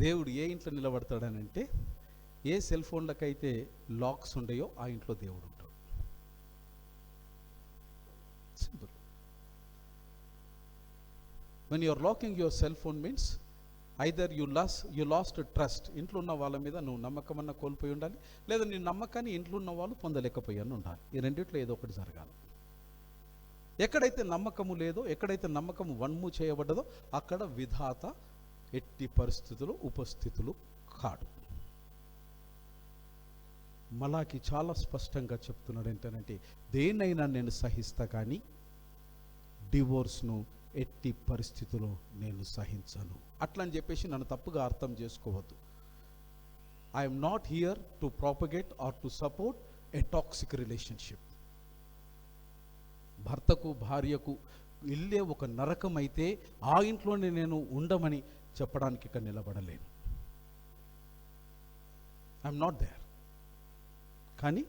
Speaker 1: దేవుడు ఏ ఇంట్లో నిలబడతాడనంటే ఏ సెల్ ఫోన్లకైతే లాక్స్ ఉండయో ఆ ఇంట్లో దేవుడు ఉంటాడు. Simple. when you are locking your cell phone means either you lost trust. ఇంట్లో ఉన్న వాళ్ళ మీద నువ్వు నమ్మకం అన్న కోల్పోయి ఉండాలి, లేదా నీ నమ్మకాన్ని ఇంట్లో ఉన్న వాళ్ళు పొందలేకపోయాను ఉండాలి. ఈ రెండిట్లో ఏదో ఒకటి జరగాలి. ఎక్కడైతే నమ్మకము లేదో, ఎక్కడైతే నమ్మకము వన్ము చేయబడ్డదో అక్కడ విధాత ఎట్టి పరిస్థితులు ఉపస్థితులు కాడు. మలాకి చాలా స్పష్టంగా చెప్తున్నాడు ఏంటంటే, దేన్నైనా నేను సహిస్తా కానీ డివోర్స్ను ఎట్టి పరిస్థితుల్లో నేను సహించను. అట్లా అని చెప్పేసి నన్ను తప్పుగా అర్థం చేసుకోవద్దు. I'm not here to propagate or to support a toxic relationship. భర్తకు భార్యకు ఇల్లే ఒక నరకం అయితే ఆ ఇంట్లోనే నేను ఉండమని చెప్పడానికి ఇక్కడ నిలబడలేను. I'm not there. కానీ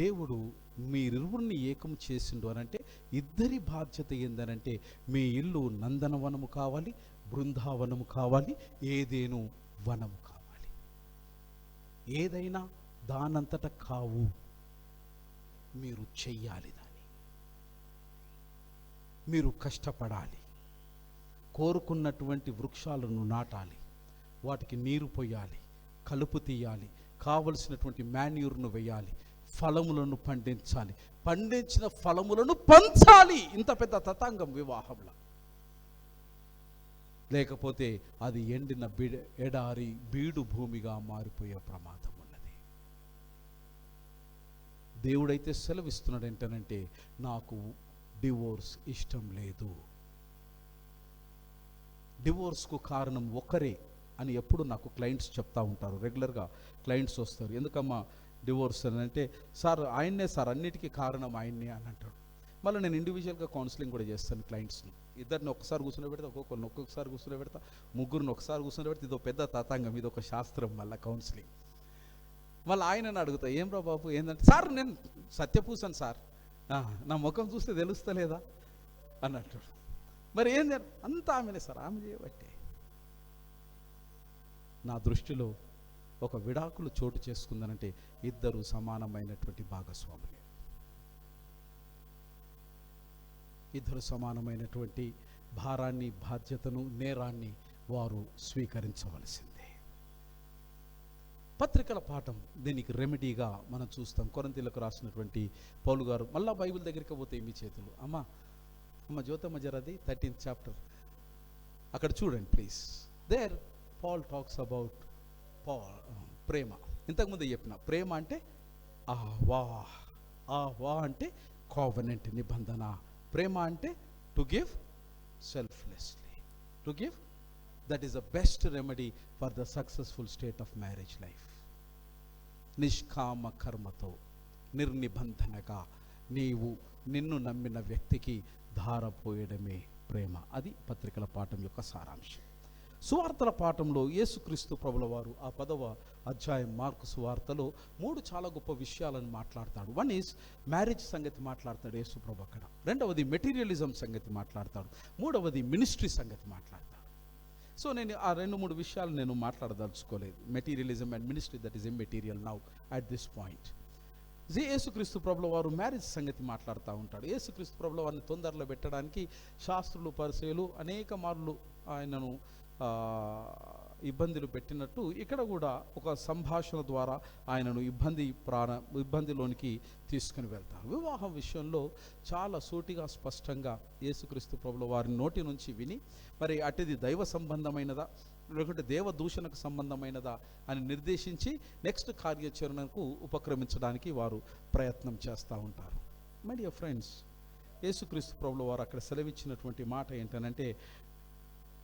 Speaker 1: దేవుడు మీరిరువురిని ఏకం చేసిండు అనంటే ఇద్దరి బాధ్యత ఏందనంటే మీ ఇల్లు నందనవనము కావాలి, బృందావనము కావాలి, ఏదేను వనము కావాలి. ఏదైనా దానంతట కావు, మీరు చెయ్యాలి. దాన్ని మీరు కష్టపడాలి. కోరుకున్నటువంటి వృక్షాలను నాటాలి, వాటికి నీరు పోయాలి, కలుపు తీయాలి, కావలసినటువంటి మాన్యూర్ను వేయాలి, ఫలములను పండించాలి, పండించిన ఫలములను పంచాలి. ఇంత పెద్ద తతంగం వివాహంలో. లేకపోతే అది ఎండిన ఎడారి బీడు భూమిగా మారిపోయే ప్రమాదం ఉన్నది. దేవుడైతే సెలవిస్తున్నాడు ఏంటనంటే, నాకు డివోర్స్ ఇష్టం లేదు. డివోర్స్కు కారణం ఒకరే అని ఎప్పుడు నాకు క్లయింట్స్ చెప్తా ఉంటారు. రెగ్యులర్గా క్లయింట్స్ వస్తారు, ఎందుకమ్మా డివోర్స్ అని అంటే, సార్ ఆయన్నే సార్, అన్నిటికీ కారణం ఆయన్నే అని అంటాడు. మళ్ళీ నేను ఇండివిజువల్గా కౌన్సిలింగ్ కూడా చేస్తాను క్లయింట్స్ని. ఇద్దరిని ఒక్కసారి కూర్చొని పెడతా, ఒక్కొక్కరిని కూర్చొని పెడతా, ముగ్గురిని ఒకసారి కూర్చొని పెడితే ఇదో పెద్ద తతంగం, ఇది ఒక శాస్త్రం. మళ్ళీ కౌన్సిలింగ్ మళ్ళీ ఆయనని అడుగుతా, ఏం రా బాబు ఏంటంటే, సార్ నేను సత్యపూసాను సార్, నా ముఖం చూస్తే తెలుస్తలేదా అని అంటాడు. మరి ఏం అంతా ఆమెనే సార్, ఆమె చేయబట్టే. నా దృష్టిలో ఒక విడాకులు చోటు చేసుకుందనంటే ఇద్దరు సమానమైనటువంటి భాగస్వాములే. ఇద్దరు సమానమైనటువంటి భారాన్ని, బాధ్యతను, నేరాన్ని వారు స్వీకరించవలసిందే. పత్రికల పాఠం దీనికి రెమెడీగా మనం చూస్తాం. కొరింథీయులకు రాసినటువంటి పౌలు గారు మళ్ళా బైబిల్ దగ్గరికి పోతే మీ చేతులు అమ్మ జ్యోతమ్మ జరది 13th చాప్టర్ అక్కడ చూడండి please. There Paul talks about ప్రేమ. ఇంతకుముందు చెప్పిన ప్రేమ అంటే వా అంటే కోవెనెంట్, నిబంధన. ప్రేమ అంటే to give selflessly, to give. That is the best remedy for the successful state of marriage life. నిష్కామ కర్మతో నిర్నిబంధనగా నీవు నిన్ను నమ్మిన వ్యక్తికి ధారపోయడమే ప్రేమ. అది పత్రికల పాఠం యొక్క సారాంశం. సువార్తల పాఠంలో యేసుక్రీస్తు ప్రభుల వారు ఆ 10వ అధ్యాయం మార్కు సువార్తలో 3 చాలా గొప్ప విషయాలను మాట్లాడతాడు. వన్ ఈజ్ మ్యారేజ్ సంగతి మాట్లాడతాడు యేసు ప్రభు అక్కడ. రెండవది మెటీరియలిజం సంగతి మాట్లాడతాడు. మూడవది మినిస్ట్రీ సంగతి మాట్లాడతాడు. సో నేను ఆ 2-3 విషయాలు నేను మాట్లాడదలుచుకోలేదు. Materialism and ministry, that is immaterial now at this point. యేసుక్రీస్తు ప్రభుల వారు మ్యారేజ్ సంగతి మాట్లాడుతూ ఉంటాడు. యేసుక్రీస్తు ప్రభుల వారిని తొందరలో పెట్టడానికి శాస్త్రులు, పరిసయ్యులు అనేక మార్లు ఆయనను ఇబ్బందులు పెట్టినట్టు ఇక్కడ కూడా ఒక సంభాషణ ద్వారా ఆయనను ఇబ్బందిలోనికి తీసుకుని వెళ్తారు. వివాహం విషయంలో చాలా సూటిగా స్పష్టంగా యేసుక్రీస్తు ప్రభుల వారి నోటి నుంచి విని, మరి అటుది దైవ సంబంధమైనదా లేకుంటే దేవదూషణకు సంబంధమైనదా అని నిర్దేశించి నెక్స్ట్ కార్యాచరణకు ఉపక్రమించడానికి వారు ప్రయత్నం చేస్తూ ఉంటారు. మై డియర్ ఫ్రెండ్స్, యేసుక్రీస్తు ప్రభుల వారు అక్కడ సెలవిచ్చినటువంటి మాట ఏంటనంటే,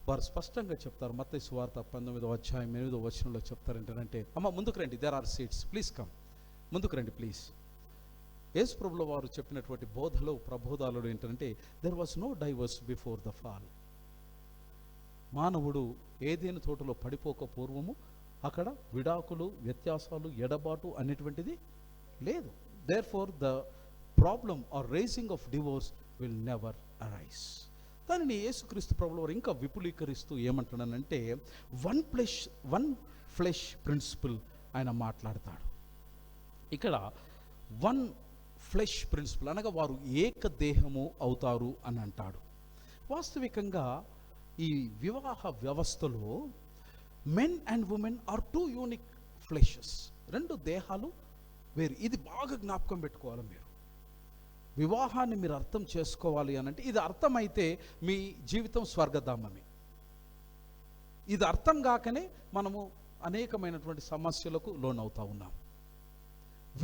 Speaker 1: వారు స్పష్టంగా చెప్తారు. మత్తయి సువార్త 19వ అధ్యాయం 8వ వచనంలో చెప్తారు ఏంటంటే, అమ్మ ముందుకు రండి, there are seats, please come, ముందుకు రండి ప్లీజ్. యేసు ప్రభుల వారు చెప్పినటువంటి బోధలో, ప్రబోధాలలో ఏంటంటే, there was no divorce before the fall. మానవుడు ఏదైనా తోటలో పడిపోక పూర్వము అక్కడ విడాకులు, వ్యత్యాసాలు, ఎడబాటు అనేటువంటిది లేదు. Therefore the problem or racing of divorce will never arise. దానిని యేసుక్రీస్తు ప్రభువు వారు ఇంకా విపులీకరిస్తూ ఏమంటున్నానంటే వన్ ఫ్లెష్ ప్రిన్సిపల్ ఆయన మాట్లాడతాడు. ఇక్కడ వన్ ఫ్లెష్ ప్రిన్సిపల్ అనగా వారు ఏకదేహము అవుతారు అని అంటాడు. వాస్తవికంగా ఈ వివాహ వ్యవస్థలో men and women are two unique fleshes. రెండు దేహాలు వేరు. ఇది బాగా జ్ఞాపకం పెట్టుకోవాలి మీరు. వివాహాన్ని మీరు అర్థం చేసుకోవాలి అని అంటే, ఇది అర్థమైతే మీ జీవితం స్వర్గధామమే. ఇది అర్థం కాకనే మనము అనేకమైనటువంటి సమస్యలకు లోనవుతా ఉన్నాం.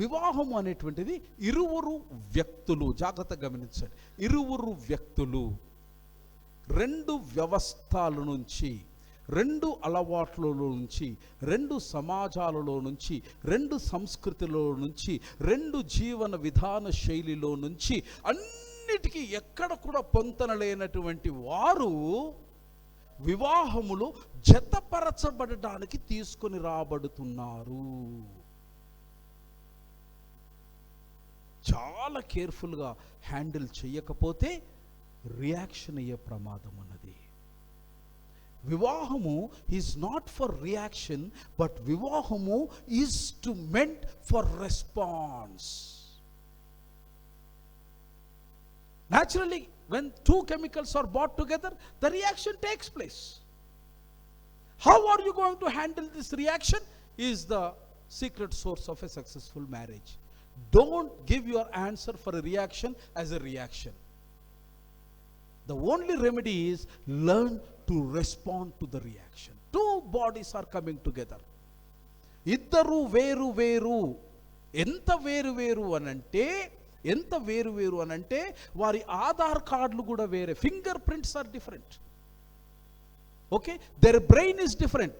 Speaker 1: వివాహం అనేటువంటిది ఇరువురు వ్యక్తులు, జాగ్రత్తగా గమనించండి, ఇరువురు వ్యక్తులు రెండు వ్యవస్థల నుంచి, రెండు అలవాట్లలో నుంచి, రెండు సమాజాలలో నుంచి, రెండు సంస్కృతిలో నుంచి, రెండు జీవన విధాన శైలిలో నుంచి, అన్నిటికీ ఎక్కడ కూడా పొంతనలేనటువంటి వారు వివాహములో జతపరచబడడానికి తీసుకొని రాబడుతున్నారు. చాలా కేర్ఫుల్గా హ్యాండిల్ చేయకపోతే రియాక్షన్ అయ్యే ప్రమాదం ఉన్నది. వివాహము is not for reaction, but వివాహము is to meant for response. Naturally, when two chemicals are brought together, the reaction takes place. How are you going to handle this reaction is the secret source of a successful marriage. Don't give your answer for a reaction as a reaction. The only remedy is learn to respond to the reaction. Two bodies are coming together. ఇద్దరు వేరు వేరు. ఎంత వేరు వేరు అనంటే వారి ఆధార్ కార్డులు కూడా వేరే. Finger prints are different. Okay, their brain is different.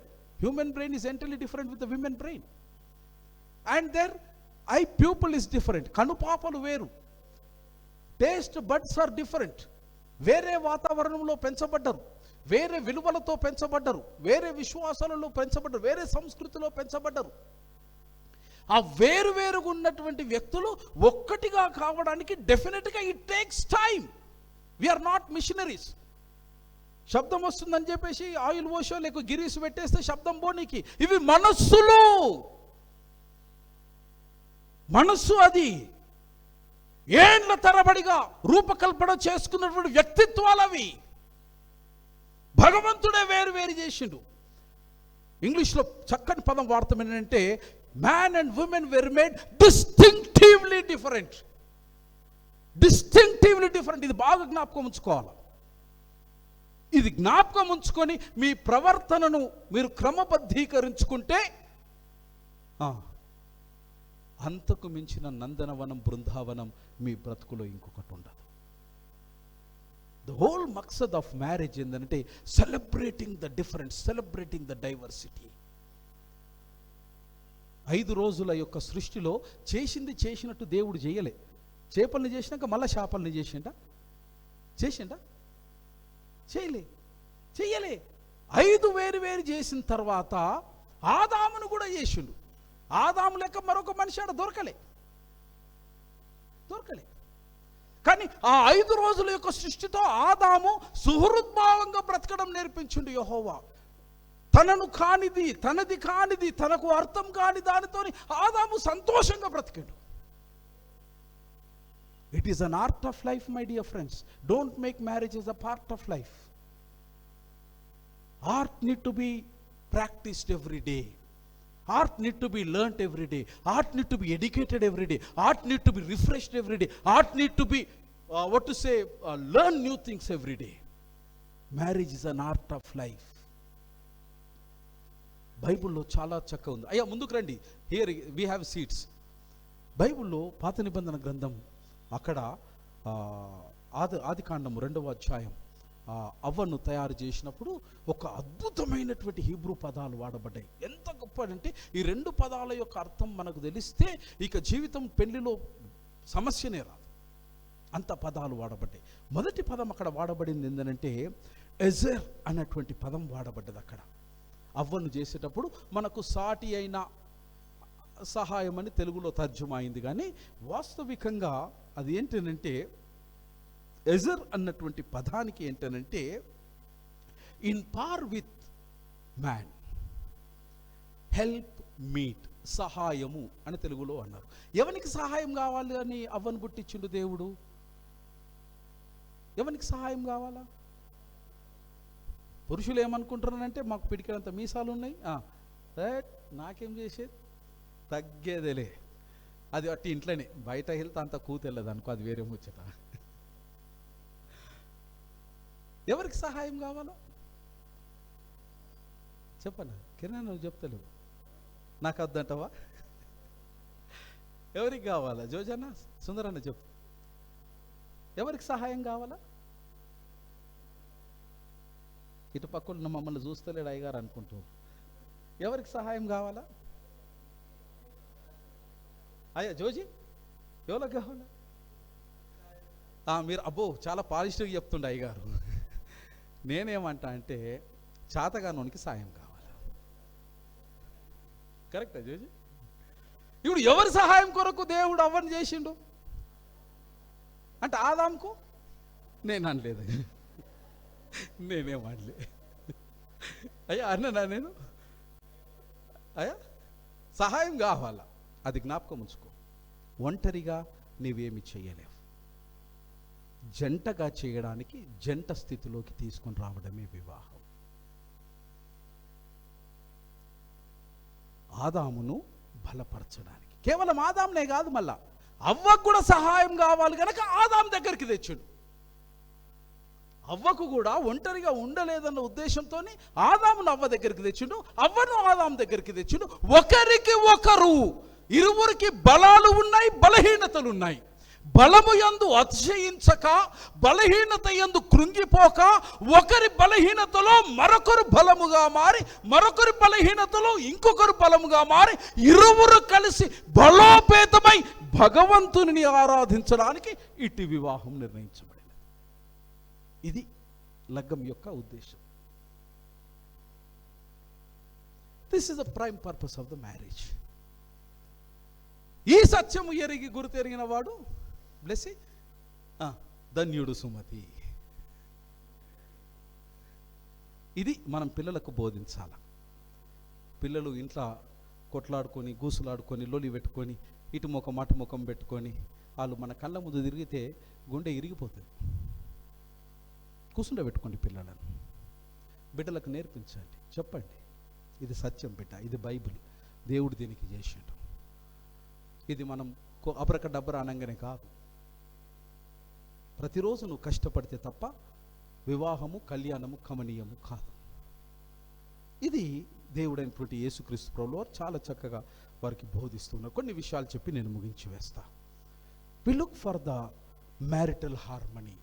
Speaker 1: Human brain is entirely different with the women brain. And their eye pupil is different. కనుపాపలు వేరు. Taste buds are different. వేరే వాతావరణంలో పెంచబడ్డరు, వేరే విలువలతో పెంచబడ్డరు, వేరే విశ్వాసాలలో పెంచబడ్డరు, వేరే సంస్కృతిలో పెంచబడ్డరు. ఆ వేరువేరుగా ఉన్నటువంటి వ్యక్తులు ఒక్కటిగా కావడానికి డెఫినెట్గా it takes time. We are not missionaries. శబ్దం వస్తుందని చెప్పేసి ఆయిల్ పోషో లేక గిరీస్ పెట్టేస్తే శబ్దం పోనీకి. ఇవి మనస్సు అది ఏండ్ల తరబడిగా రూపకల్పన చేసుకున్నటువంటి వ్యక్తిత్వాలవి. భగవంతుడే వేరు వేరు చేసిండు. ఇంగ్లీష్లో చక్కని పదం వాడతాం ఏంటంటే, man and woman were made distinctively different. ఇది బాగా జ్ఞాపకం ఉంచుకోవాలి. ఇది జ్ఞాపకం ఉంచుకొని మీ ప్రవర్తనను మీరు క్రమబద్ధీకరించుకుంటే అంతకు మించిన నందనవనం, బృందావనం మీ బ్రతుకులో ఇంకొకటి ఉండదు. The whole maqsad of marriage ఏంటంటే celebrating the difference, celebrating the diversity. 5 రోజుల యొక్క సృష్టిలో చేసినట్టు దేవుడు చేయలే. చేపల్ని చేసినాక మళ్ళా చేపల్ని చేసిండా? చేయలే. 5 వేరు చేసిన తర్వాత ఆదామును కూడా చేసిండు. ఆదాము లెక్క మరొక మనిషి ఆడ దొరకలే. కానీ ఆ 5 రోజుల యొక్క సృష్టితో ఆదాము సుహృద్భావంగా బ్రతకడం నేర్పించిండు యెహోవా. తనది కానిది తనకు అర్థం కాని దానితో ఆదాము సంతోషంగా బ్రతికాడు. It is an art of life my dear friends. Don't make marriage as a part of life. Art need to be practiced every day. Art need to be learnt every day. Art need to be educated every day. Art need to be refreshed every day. Art need to be learn new things every day. Marriage is an art of life. బైబిల్లో చాలా చక్కగా ఉంది. అయ్యా ముందుకు రండి. Here we have seats. బైబిల్లో పాత నిబంధన గ్రంథం అక్కడ ఆదికాండము 2వ అధ్యాయం అవ్వను తయారు చేసినప్పుడు ఒక అద్భుతమైనటువంటి హీబ్రూ పదాలు వాడబడ్డాయి. ఎంత గొప్ప అంటే ఈ 2 పదాల యొక్క అర్థం మనకు తెలిస్తే ఇక జీవితం పెళ్లిలో సమస్యనే రాదు. అంత పదాలు వాడబడ్డాయి. మొదటి పదం అక్కడ వాడబడింది ఏంటంటే ఎజర్ అన్నటువంటి పదం వాడబడ్డది అక్కడ. అవ్వను చేసేటప్పుడు మనకు సాటి అయిన సహాయం అని తెలుగులో తర్జుమా అయింది, కానీ వాస్తవికంగా అది ఏంటనంటే ఎజర్ అన్నటువంటి పదానికి ఏంటనంటే in par with man, help meet, సహాయము అని తెలుగులో అన్నారు. ఎవరికి సహాయం కావాలి అని అవ్వను పుట్టించిండు దేవుడు? ఎవరికి సహాయం కావాలా? పురుషులు ఏమనుకుంటున్నారంటే మాకు పిడికినంత మీసాలు ఉన్నాయి, నాకేం చేసేది, తగ్గేదేలే, అది అట్టి ఇంట్లోనే, బయట వెళ్తే అంత కూతెళ్ళదు అనుకో, అది వేరే ముచ్చట. ఎవరికి సహాయం కావాలో చెప్పన్నా కిరణ్, నువ్వు చెప్తలేవు, నాకు వద్దంటవా? ఎవరికి కావాలా? జోజన్న, సుందరన్న చెప్పు, ఎవరికి సహాయం కావాలా? ఇటు పక్కన మమ్మల్ని చూస్తలేడు అయ్యగారు అనుకుంటూ, ఎవరికి సహాయం కావాలా? అయ్యా జోజీ, ఎవరికి కావాలా? మీరు అబ్బో చాలా పాలిస్ట్గా చెప్తుండే అయ్యగారు. నేనేమంటా అంటే చాతగానోనికి సాయం కావాలా. కరెక్టా జోజీ? ఇప్పుడు ఎవరి సహాయం కొరకు దేవుడు అవ్వని చేసిండు అంటే ఆదాంకు నేను అనలేదు, నేనేమనలే. అయ్యా అన్ననా నేను? అయ్యా సహాయం కావాలా, అది జ్ఞాపకం ఉంచుకో. ఒంటరిగా నీవేమి చేయలేవు, జంటగా చేయడానికి జంట స్థితిలోకి తీసుకొని రావడమే వివాహం. ఆదామును బలపరచడానికి కేవలం ఆదాంనే కాదు, మళ్ళా అవ్వకు కూడా సహాయం కావాలి కనుక ఆదాం దగ్గరికి తెచ్చాడు. అవ్వకు కూడా ఒంటరిగా ఉండలేదన్న ఉద్దేశంతో ఆదామును అవ్వ దగ్గరికి తెచ్చిండు, అవ్వను ఆదాం దగ్గరికి తెచ్చిండు. ఒకరికి ఒకరు, ఇరువురికి బలాలు ఉన్నాయి, బలహీనతలు ఉన్నాయి. బలము యందు అతిశయించక, బలహీనత యందు కృంగిపోక, ఒకరి బలహీనతలో మరొకరు బలముగా మారి, మరొకరి బలహీనతలో ఇంకొకరు బలముగా మారి, ఇరువురు కలిసి బలోపేతమై భగవంతుని ఆరాధించడానికి ఇటు వివాహం నిర్ణయించబడింది. ఇది లగ్గం యొక్క ఉద్దేశం. This is the prime purpose of the marriage. ఈ సత్యము ఎరిగి గుర్తెరిగిన వాడు బ్లెస్సి ధన్యుడు సుమతి. ఇది మనం పిల్లలకు బోధించాల. పిల్లలు ఇంట్లో కొట్లాడుకొని, గూసులాడుకొని, లొలి పెట్టుకొని, ఇటు ముఖం అటు ముఖం పెట్టుకొని, వాళ్ళు మన కళ్ళ ముందు తిరిగితే గుండె ఇరిగిపోతుంది. కూర్చుండబెట్టుకోండి పిల్లలను, బిడ్డలకు నేర్పించండి, చెప్పండి ఇది సత్యం బిడ్డ, ఇది బైబిల్, దేవుడు దీనికి చేసాడు. ఇది మనం అబ్రకడబ్ర అనగానే కాదు. ప్రతిరోజు నువ్వు కష్టపడితే తప్ప వివాహము, కళ్యాణము కమనీయము కాదు. ఇది దేవుడైనటువంటి యేసుక్రీస్తు ప్రభువు చాలా చక్కగా వారికి బోధిస్తున్నారు. కొన్ని విషయాలు చెప్పి నేను ముగించి వేస్తా. We look for the marital harmony.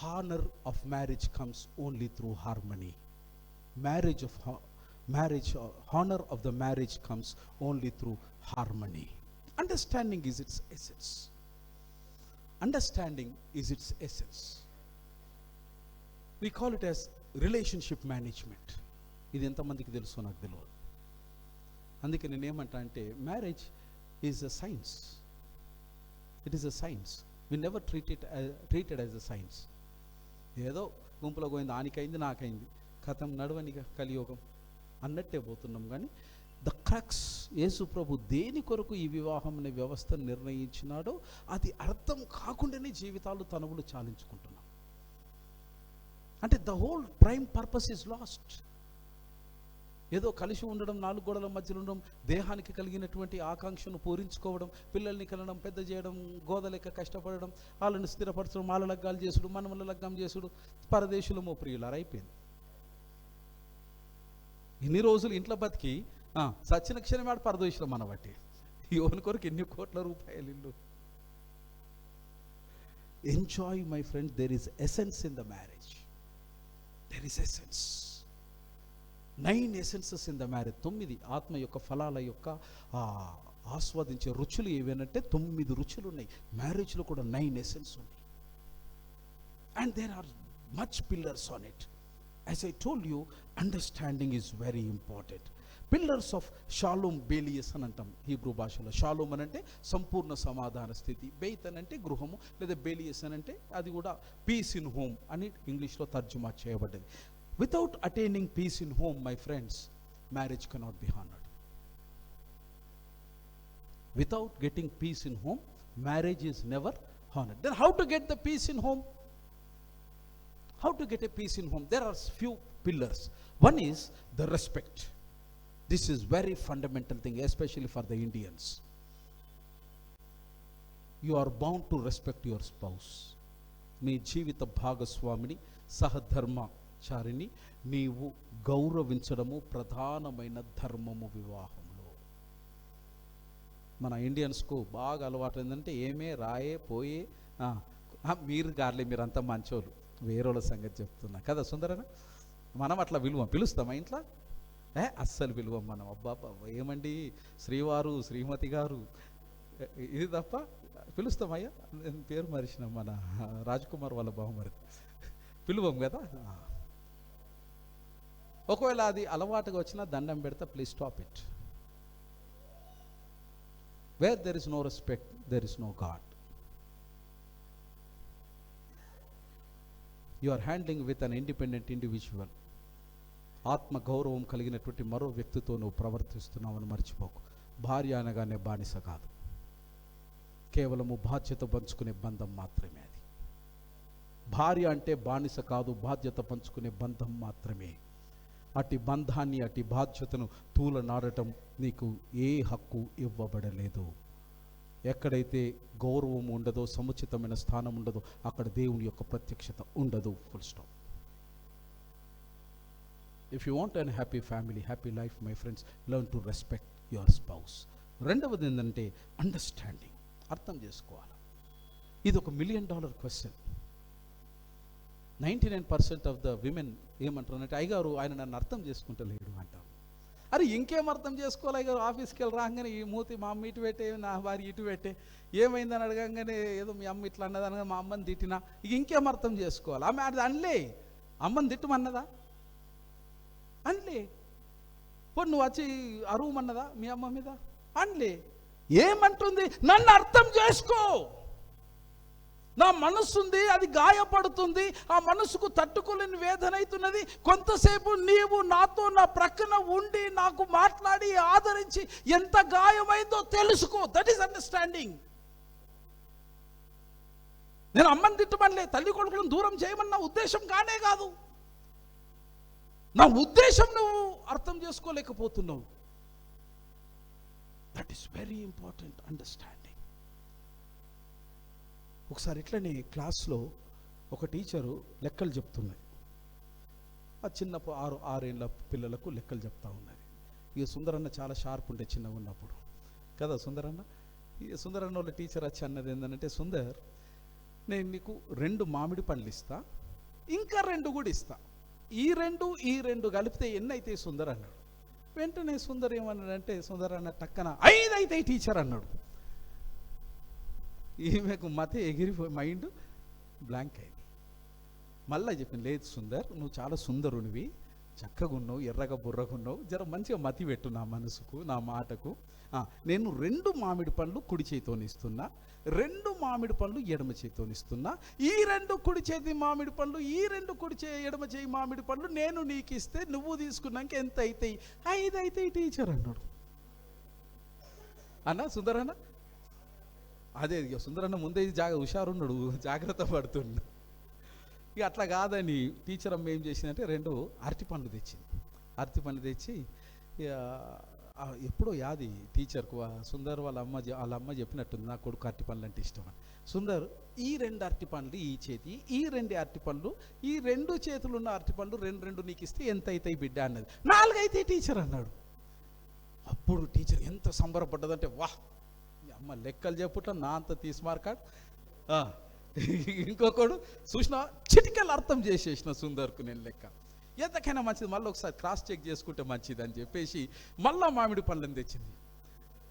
Speaker 1: Honor of marriage comes only through harmony. Honor of the marriage comes only through harmony. Understanding is its essence. Understanding is its essence. We call it as relationship management. ఇది ఎంతమందికి తెలుసు నాకు తెలియదు. అందుకే నేను ఏమంటా అంటే marriage is a science. It is a science. We never treated as a science. ఏదో గుంపులో పోయింది, ఆనికైంది, నాకైంది, కథం నడవనిగా కలియోగం అన్నట్టే పోతున్నాం. కానీ ద క్రక్స్, యేసు ప్రభు దేని కొరకు ఈ వివాహం అనే వ్యవస్థను నిర్ణయించినాడో అది అర్థం కాకుండానే జీవితాలు తనువులు చాలించుకుంటున్నాం. అంటే the whole prime purpose is lost. ఏదో కలిసి ఉండడం, నాలుగు గోడల మధ్యలో ఉండడం, దేహానికి కలిగినటువంటి ఆకాంక్షను పూరించుకోవడం, పిల్లల్ని కనడం, పెద్ద చేయడం, గోదలెక్క కష్టపడడం, వాళ్ళని స్థిరపరచడం, వాళ్ళ లగ్గాలు చేసుడు, మనముల లగ్గం చేసుడు, పరదేశులమో ప్రియులారు అయిపోయింది. ఇన్ని రోజులు ఇంట్లో బతికి సచిన క్షణమాడు పరదేశులం మనబట్టి యోని కొరకు ఎన్ని కోట్ల రూపాయలు ఇల్లు. Enjoy my friend, there is essence in the marriage. There is essence. 9 essences in the marriage. 9 ఆత్మ యొక్క ఫలాల యొక్క ఆస్వాదించే రుచులు ఏవేనంటే 9 రుచులు ఉన్నాయి. మ్యారేజ్లో కూడా 9 ఎసెన్స్ ఉన్నాయి. And there are much pillars on it. As I told you, understanding is very important. Pillars of shalom బేలియస్ అని అంటాం హీబ్రూ భాషలో. షాలోమ్ అని అంటే సంపూర్ణ సమాధాన స్థితి, బెయిత్ అని అంటే గృహము, లేదా బేలియస్ అని అంటే అది కూడా పీస్ ఇన్ హోమ్ అని ఇంగ్లీష్లో తర్జుమా చేయబడ్డది. Without attaining peace in home, my friends, marriage cannot be honoured. Without getting peace in home, marriage is never honored. Then how to get the peace in home? How to get a peace in home? There are few pillars. One is the respect. This is very fundamental thing, especially for the Indians. You are bound to respect your spouse. మీ జీవిత భాగస్వామిని, సహధర్మచారిని నీవు గౌరవించడము ప్రధానమైన ధర్మము వివాహంలో. మన ఇండియన్స్కు బాగా అలవాటు ఏంటంటే ఏమే రాయే పోయే, మీరు గార్లే, మీరంతా మంచోళ్ళు, వేరేళ్ళ సంగతి చెప్తున్నా కదా సుందరన. మనం అట్లా పిలుస్తామా ఇంట్లో? అస్సలు పిలువం మనం. అబ్బా ఏమండి శ్రీవారు, శ్రీమతి గారు, ఇది తప్ప పిలుస్తామయ్యా. పేరు మరిచిన మన రాజ్కుమార్ వాళ్ళ బావమరి పిలువం కదా. ఒకవేళ అది అలవాటుగా వచ్చినా దండం పెడతా, please stop it. Where there is no respect, there is no God. You are handling with an independent individual. ఆత్మ గౌరవం కలిగినటువంటి మరో వ్యక్తితో నువ్వు ప్రవర్తిస్తున్నావని మర్చిపోకు. భార్య అనగానే బానిస కాదు, కేవలము బాధ్యత పంచుకునే బంధం మాత్రమే అది. భార్య అంటే బానిస కాదు, బాధ్యత పంచుకునే బంధం మాత్రమే. అటు బంధాన్ని, అటు బాధ్యతను తూలనాడటం నీకు ఏ హక్కు ఇవ్వబడలేదు. ఎక్కడైతే గౌరవం ఉండదో, సముచితమైన స్థానం ఉండదో, అక్కడ దేవుని యొక్క ప్రత్యక్షత ఉండదు. Full stop. If you want an happy family, happy life, my friends, learn to respect your spouse. రెండవది ఏంటంటే అండర్స్టాండింగ్, అర్థం చేసుకోవాలి. ఇది ఒక $1 million question. 99% of the women ఏమంటారు, అయ్యగారు ఆయన నన్ను అర్థం చేసుకుంటలేడు అంటారు. అరే ఇంకేం అర్థం చేసుకోవాలి అయ్యగారు, ఆఫీస్కి వెళ్ళి రాగానే ఈ మూతి మా అమ్మ ఇటు పెట్టే, నా భార్య ఇటు పెట్టే, ఏమైందని అడగంగానే ఏదో మీ అమ్మ ఇట్లా అన్నదనగా మా అమ్మని తిట్టినా, ఇక ఇంకేం అర్థం చేసుకోవాలి. ఆమె అది అనలే, అమ్మని తిట్టమన్నదా? అనలే. ఇప్పుడు నువ్వు వచ్చి అరువమన్నదా మీ అమ్మ మీద? అనలే. ఏమంటుంది? నన్ను అర్థం చేసుకో. నా మనస్సు ఉంది, అది గాయపడుతుంది, ఆ మనసుకు తట్టుకోలేని వేదన అవుతున్నది. కొంతసేపు నీవు నాతో నా ప్రక్కన ఉండి నాకు మాట్లాడి ఆదరించి ఎంత గాయమైందో తెలుసుకో. That is understanding. నేను అమ్మని తిట్టమనిలే, తల్లి కొడుకులను దూరం చేయమని నా ఉద్దేశం కానే కాదు. నా ఉద్దేశం నువ్వు అర్థం చేసుకోలేకపోతున్నావు. That is very important, understanding. ఒకసారి ఇట్లనే క్లాస్లో ఒక టీచరు లెక్కలు చెప్తున్నది. ఆ చిన్న 6 ఏళ్ళ పిల్లలకు లెక్కలు చెప్తా ఉన్నది. ఇక సుందరన్న చాలా షార్ప్ ఉంటే చిన్నగా ఉన్నప్పుడు కదా సుందరన్న. ఇక సుందరన్న వాళ్ళ టీచర్ వచ్చి అన్నది ఏంటంటే, సుందర్ నేను నీకు 2 మామిడి పండ్లు ఇస్తా, ఇంకా 2 కూడా ఇస్తా, ఈ రెండు కలిపితే ఎన్ని అయితే సుందర్ అన్నాడు. వెంటనే సుందర్ ఏమన్నాడంటే, సుందర్ అన్న టక్కన 5 అయితే టీచర్ అన్నాడు. ఈమెకు మత ఎగిరిపోయి మైండ్ బ్లాంక్ అయింది. మళ్ళీ చెప్పింది, లేదు సుందర్, నువ్వు చాలా సుందరునివి, చక్కగా ఉన్నావు, ఎర్రగా బుర్రగా ఉన్నావు, జర మంచిగా మతి పెట్టు నా మనసుకు, నా మాటకు. నేను 2 మామిడి పండ్లు కుడి చేతితోని ఇస్తున్నా, 2 మామిడి పండ్లు ఎడమ చేతితోని ఇస్తున్నా, ఈ 2 కుడి చేతి మామిడి పండ్లు, ఈ 2 ఎడమ చేయి మామిడి పండ్లు నేను నీకు ఇస్తే నువ్వు తీసుకున్నాక ఎంత అవుతాయి? 5 అయితే టీచర్ అన్నాడు. అన్నా సుందరన్న, అదే ఇక సుందరన్న ముందే హుషారున్నాడు, జాగ్రత్త పడుతున్నాడు. ఇక అట్లా కాదని టీచర్ అమ్మ ఏం చేసిందంటే 2 అరటి పండ్లు తెచ్చింది. అరటి పండ్లు తెచ్చి ఎప్పుడో యాది టీచర్కు సుందర్ వాళ్ళ అమ్మ చెప్పినట్టుంది, నా కొడుకు అరటి పండ్లు అంటే ఇష్టం అని. సుందర్ ఈ 2 అరటి పండ్లు ఈ చేతి, ఈ 2 అరటి పండ్లు, ఈ 2 చేతులు ఉన్న అరటి పండ్లు 2 నీకు ఇస్తే ఎంత అవుతాయి బిడ్డ అన్నది. 4 అయితే టీచర్ అన్నాడు. అప్పుడు టీచర్ ఎంత సంబరపడ్డదంటే, వాహ్ అమ్మ లెక్కలు చెప్పుట నా అంత తీసుమార్కాడు. ఇంకొకడు చూసిన చిటికలు అర్థం చేసేసిన సుందర్కు నేను లెక్క. ఎంతకైనా మంచిది, మళ్ళీ ఒకసారి క్రాస్ చెక్ చేసుకుంటే మంచిది అని చెప్పేసి మళ్ళా మామిడి పండ్లను తెచ్చింది.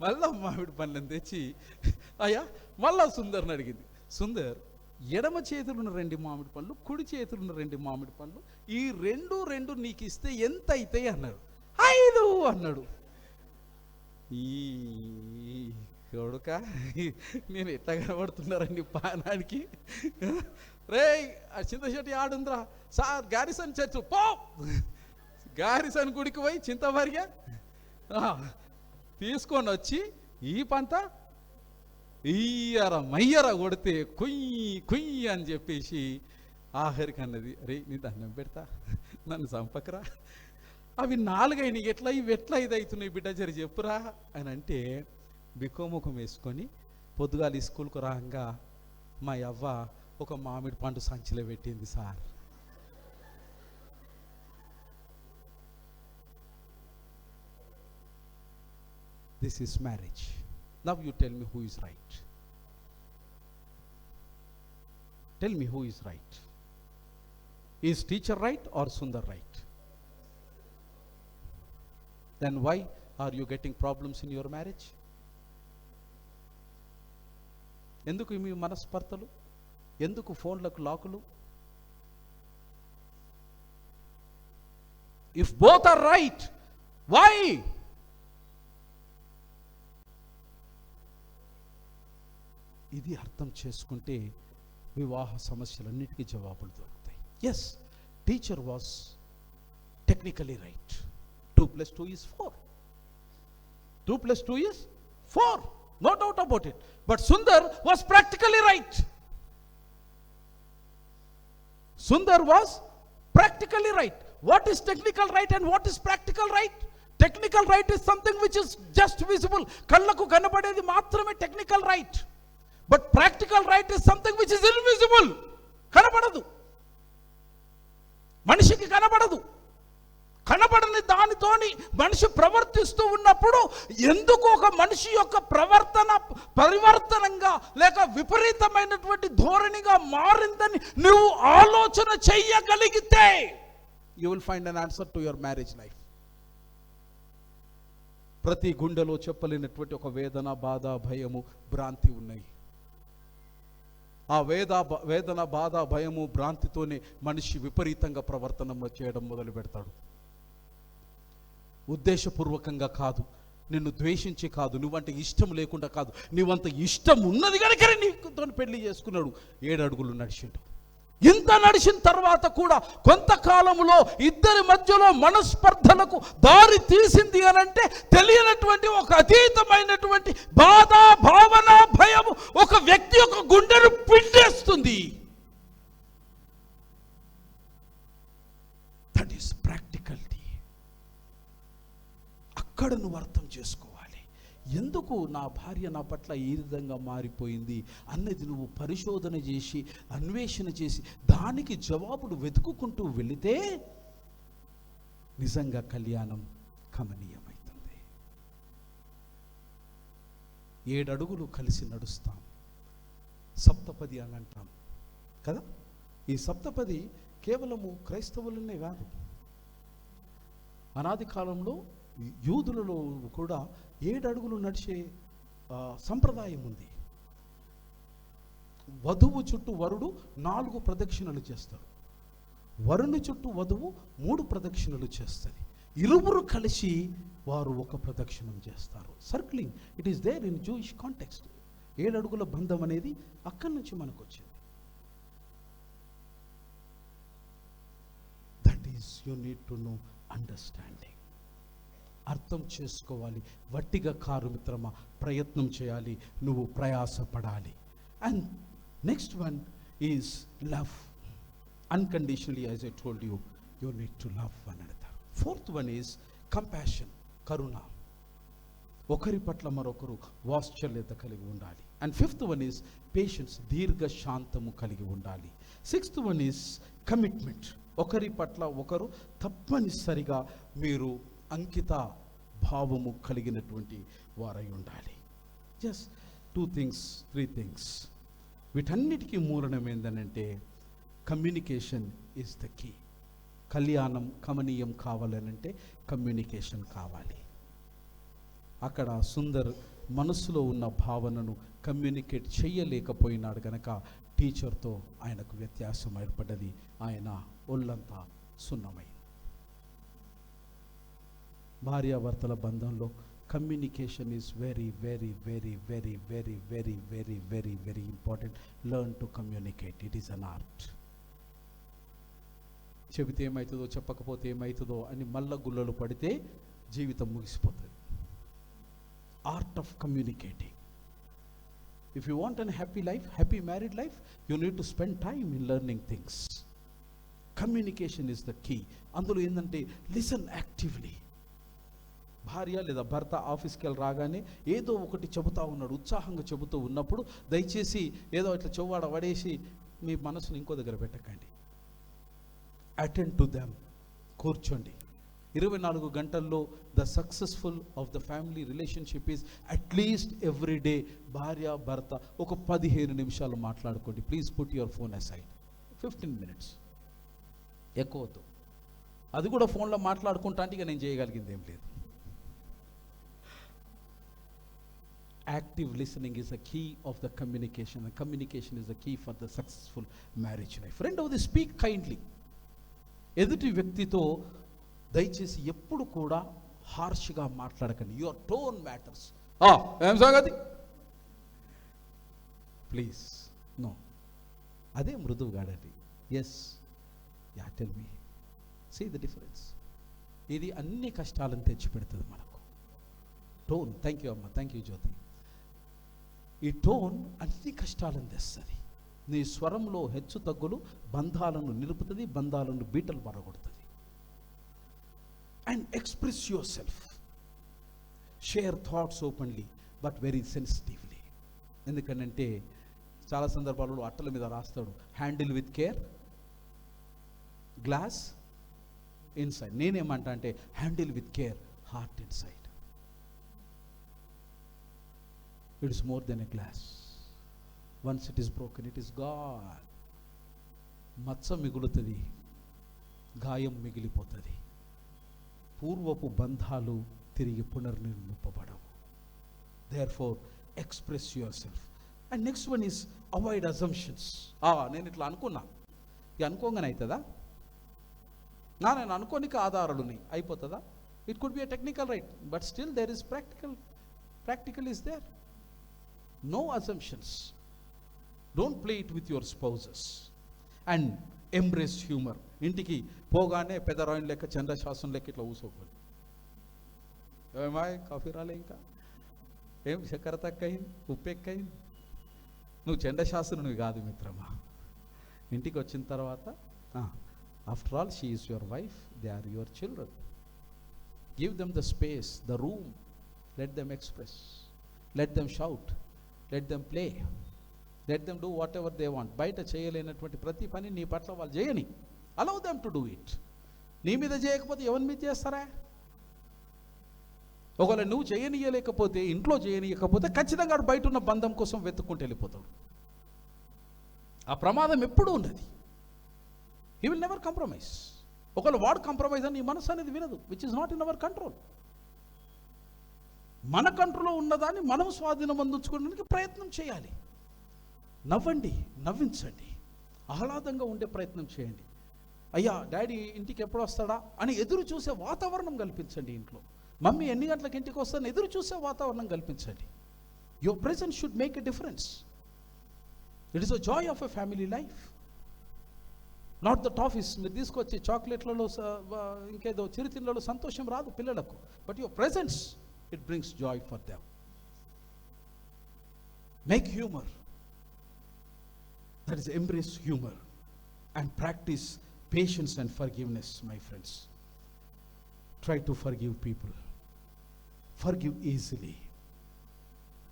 Speaker 1: మళ్ళా మామిడి పండ్లను తెచ్చి అయ్యా మళ్ళా సుందర్ని అడిగింది, సుందర్ ఎడమ చేతులున్న 2 మామిడి పళ్ళు, కుడి చేతులున్న 2 మామిడి పళ్ళు, ఈ రెండు నీకు ఇస్తే ఎంత అవుతాయి అన్నాడు. 5 అన్నాడు. ఈ కొడుక, నేను ఎట్లా కనబడుతున్నారండి పానానికి? రే ఆ చింతశెట్టి ఆడుందిరా సార్, గారిసన్ చర్చ్ పో, గారిసన్ గుడికి పోయి చింతమరిగా తీసుకొని వచ్చి ఈ పంత మయ్యర కొడితే కుయ్యి అని చెప్పేసి ఆఖరికి అన్నది, రే నీ దండం పెడతా, నన్ను చంపకరా, అవి 4 అయినాయి, ఇవి ఎట్లా ఇది అవుతున్నాయి బిడ్డ, జరి చెప్పురా అని అంటే, బికోముఖం వేసుకొని పొద్దుగాలి స్కూల్కు రాగా మా అవ్వ ఒక మామిడి పండు సంచిలో పెట్టింది sir. This is marriage. Now you tell me who is right. Tell me who is right. Is teacher right or Sundar right? Then why are you getting problems in your marriage? ఎందుకు మీ మనస్పర్ధలు, ఎందుకు ఫోన్లకు లాకులు? If both are right, why? ఇది అర్థం చేసుకుంటే వివాహ సమస్యలన్నిటికీ జవాబులు దొరుకుతాయి. Yes, teacher was technically right. 2 + 2 is 4. 2 + 2 is 4. No doubt about it. But Sundar was practically right. Sundar was practically right. What is technical right and what is practical right? Technical right is something which is just visible. Kallaku kanabadedi maatrame technical right. But practical right is something which is invisible. కనబడదు, మనిషికి కనబడదు. కనబడని దానితోని మనిషి ప్రవర్తిస్తూ ఉన్నప్పుడు ఎందుకు ఒక మనిషి యొక్క ప్రవర్తన పరివర్తనంగా లేక విపరీతమైనటువంటి ధోరణిగా మారిందని నువ్వు ఆలోచన చెయ్యగలిగితే you will find an answer to your marriage life. ప్రతి గుండెలో చెప్పలేనటువంటి ఒక వేదన, బాధ, భయము, భ్రాంతి ఉన్నాయి. ఆ వేదన, బాధ, భయము, భ్రాంతితోనే మనిషి విపరీతంగా ప్రవర్తన చేయడం మొదలు పెడతాడు. ఉద్దేశపూర్వకంగా కాదు, నిన్ను ద్వేషించి కాదు, నువ్వంటే ఇష్టం లేకుండా కాదు, నువ్వంత ఇష్టం ఉన్నది కనుక నీతో పెళ్లి చేసుకున్నాడు. 7 అడుగులు నడిచిండు. ఇంత నడిచిన తర్వాత కూడా కొంతకాలంలో ఇద్దరి మధ్యలో మనస్పర్ధలకు దారి తీసింది అనంటే తెలియనటువంటి ఒక అతీతమైనటువంటి బాధ, భావన, భయము ఒక వ్యక్తి యొక్క గుండెను పిండేస్తుంది. That is ప్రాక్టికల్టీ. అక్కడ నువ్వు అర్థం చేసుకోవాలి. ఎందుకు నా భార్య నా పట్ల ఈ విధంగా మారిపోయింది అన్నది నువ్వు పరిశోధన చేసి, అన్వేషణ చేసి దానికి జవాబులు వెతుక్కుంటూ వెళితే నిజంగా కళ్యాణం కమనీయమవుతుంది. 7 అడుగులు కలిసి నడుస్తాం. సప్తపది అని అంటాం కదా. ఈ సప్తపది కేవలము క్రైస్తవులనే కాదు, అనాది కాలంలో యూదులలో కూడా 7 అడుగులు నడిచే సంప్రదాయం ఉంది. వధువు చుట్టూ వరుడు 4 ప్రదక్షిణలు చేస్తారు, వరుని చుట్టూ వధువు 3 ప్రదక్షిణలు చేస్తుంది. ఇరువురు కలిసి వారు ఒక ప్రదక్షిణం చేస్తారు. Circling, it is there in Jewish context. 7 అడుగుల బంధం అనేది అక్కడి నుంచి మనకు వచ్చింది. That is you need to know, understanding. అర్థం చేసుకోవాలి. వట్టిగా కారు మిత్రమా, ప్రయత్నం చేయాలి, నువ్వు ప్రయాసపడాలి. And next one is love. Unconditionally, as I told you, you need to love one another. 4th one is compassion, కరుణ. ఒకరి పట్ల మరొకరు వాత్సల్యత కలిగి ఉండాలి. And 5th one is patience, దీర్ఘ శాంతము కలిగి ఉండాలి. 6th వన్ ఈజ్ కమిట్మెంట్, ఒకరి పట్ల ఒకరు తప్పనిసరిగా మీరు అంకిత భావము కలిగినటువంటి వారై ఉండాలి. Just 2 things, 3 things. వీటన్నిటికీ మూలనం ఏంటంటే కమ్యూనికేషన్ ఈజ్ ద కీ. కళ్యాణం కమనీయం కావాలనంటే కమ్యూనికేషన్ కావాలి. అక్కడ సుందర్ మనసులో ఉన్న భావనను కమ్యూనికేట్ చేయలేకపోయినాడు కనుక టీచర్తో ఆయనకు వ్యత్యాసం ఏర్పడ్డది. ఆయన ఒళ్ళంతా సున్నమైంది. భార్యాభర్తల బంధంలో communication is very very very very very very very very very important. Learn to communicate. It is an art. చెబితే ఏమవుతుందో చెప్పకపోతే ఏమవుతుందో అని మల్ల గుల్లలు పడితే జీవితం ముగిసిపోతుంది. Art of communicating. If you want an happy life, happy married life, you need to spend time in learning things. Communication is the key. అందులో ఏంటంటే లిసన్ యాక్టివ్లీ. భార్య లేదా భర్త ఆఫీస్కి వెళ్ళి రాగానే ఏదో ఒకటి చెబుతూ ఉన్నాడు, ఉత్సాహంగా చెబుతూ ఉన్నప్పుడు దయచేసి ఏదో ఇట్లా చెవ్వాడ పడేసి మీ మనసుని ఇంకో దగ్గర పెట్టకండి. Attend to them. కూర్చోండి. 24 గంటల్లో the successful of the family relationship is at least every day భార్య భర్త ఒక 15 నిమిషాలు మాట్లాడుకోండి. Please put your phone aside. 15 minutes, ఎక్కువ వద్దు. అది కూడా ఫోన్లో మాట్లాడుకుంటా అంటే ఇక నేను చేయగలిగింది ఏం లేదు. Active listening is a key of the communication, and communication is the key for the successful marriage life. రెండవది, స్పీక్ కైండ్లీ. ఎదుటి వ్యక్తితో దయచేసి ఎప్పుడు కూడా హార్ష్గా మాట్లాడకండి. Your tone matters. ఏం సంగతి, ప్లీజ్, నో. అదే మృదువుగాడండి. Yes, ya, tell me. See the difference. ఇది అన్ని కష్టాలను తెచ్చిపెడుతుంది మనకు. టోన్. థ్యాంక్ యూ అమ్మ, థ్యాంక్ యూ జ్యోతి. ఈ టోన్ అన్ని కష్టాలను తెస్తుంది. నీ స్వరంలో హెచ్చు తగ్గులు బంధాలను నిలుపుతుంది, బంధాలను బీటలు పడగొడుతుంది. And express yourself. Share thoughts openly but very sensitively. ఎందుకంటే చాలా సందర్భాలలో అట్టల మీద రాస్తాడు, handle with care, glass inside. నేనేమంటా అంటే handle with care, heart inside. It is more than a glass. Once it is broken, it is gone. మచ్చ మిగులుతుంది, గాయం మిగిలిపోతుంది. పూర్వపు బంధాలు తిరిగి పునర్నిర్మింపబడవు. Therefore, express yourself. And next one is avoid assumptions. నేను ఇట్లా అనుకున్నా, ఇక అనుకోగానే అవుతుందా? నేను అనుకోనికి ఆధారాలు ఉన్నాయి, అయిపోతుందా? It could be a technical right, but still there is practical is there. No assumptions. Don't play it with your spouses. And embrace humor. ఇంటికి పోగానే పెదరాయిన్ లెక్క, చంద్రశాసనం లెక్క ఇట్లా ఊసోకొని, ఏమాయ్ కాఫీ రాలే, ఇంకా ఏం చక్కెర తక్కయింది, ఉప్పు ఎక్కయింది. నువ్వు చంద్రశాసనునివి కాదు మిత్రమా. ఇంటికి వచ్చిన తర్వాత after all she is your wife, they are your children. Give them the space, the room. Let them express, let them shout, let them play, let them do whatever they want. బయట చేయలేనటువంటి ప్రతి పని నీ పట్ల వాళ్ళు చేయని. allow them to do it. నీ మీద చేయకపోతే ఎవరి మీద చేస్తారా? ఒకవేళ నువ్వు చేయనీయలేకపోతే, ఇంట్లో చేయనీయకపోతే ఖచ్చితంగా బయట ఉన్న బంధం కోసం వెతుక్కుంటూ వెళ్ళిపోతాడు. ఆ ప్రమాదం ఎప్పుడూ ఉన్నది. he will never compromise. ఒకవేళ వాడు కంప్రమైజ్ అని నీ మనసు అనేది వినదు, which is not in our control. మన కంట్రోల్లో ఉన్నదాన్ని మనం స్వాధీనం అందించుకోవడానికి ప్రయత్నం చేయాలి. నవ్వండి, నవ్వించండి, ఆహ్లాదంగా ఉండే ప్రయత్నం చేయండి. అయ్యా డాడీ ఇంటికి ఎప్పుడు వస్తాడా అని ఎదురు చూసే వాతావరణం కల్పించండి. ఇంట్లో మమ్మీ ఎన్ని గంటలకు ఇంటికి వస్తాను ఎదురు చూసే వాతావరణం కల్పించండి. Your presence should make a difference. It is a Joy of a family life, not that office. మీరు తీసుకొచ్చి చాక్లెట్లలో ఇంకేదో చిరుతిళ్ళలో సంతోషం రాదు పిల్లలకు, but your presence, it brings joy for them. Make humor. That is, embrace humor and practice patience and forgiveness, my friends. Try to forgive people. Forgive easily.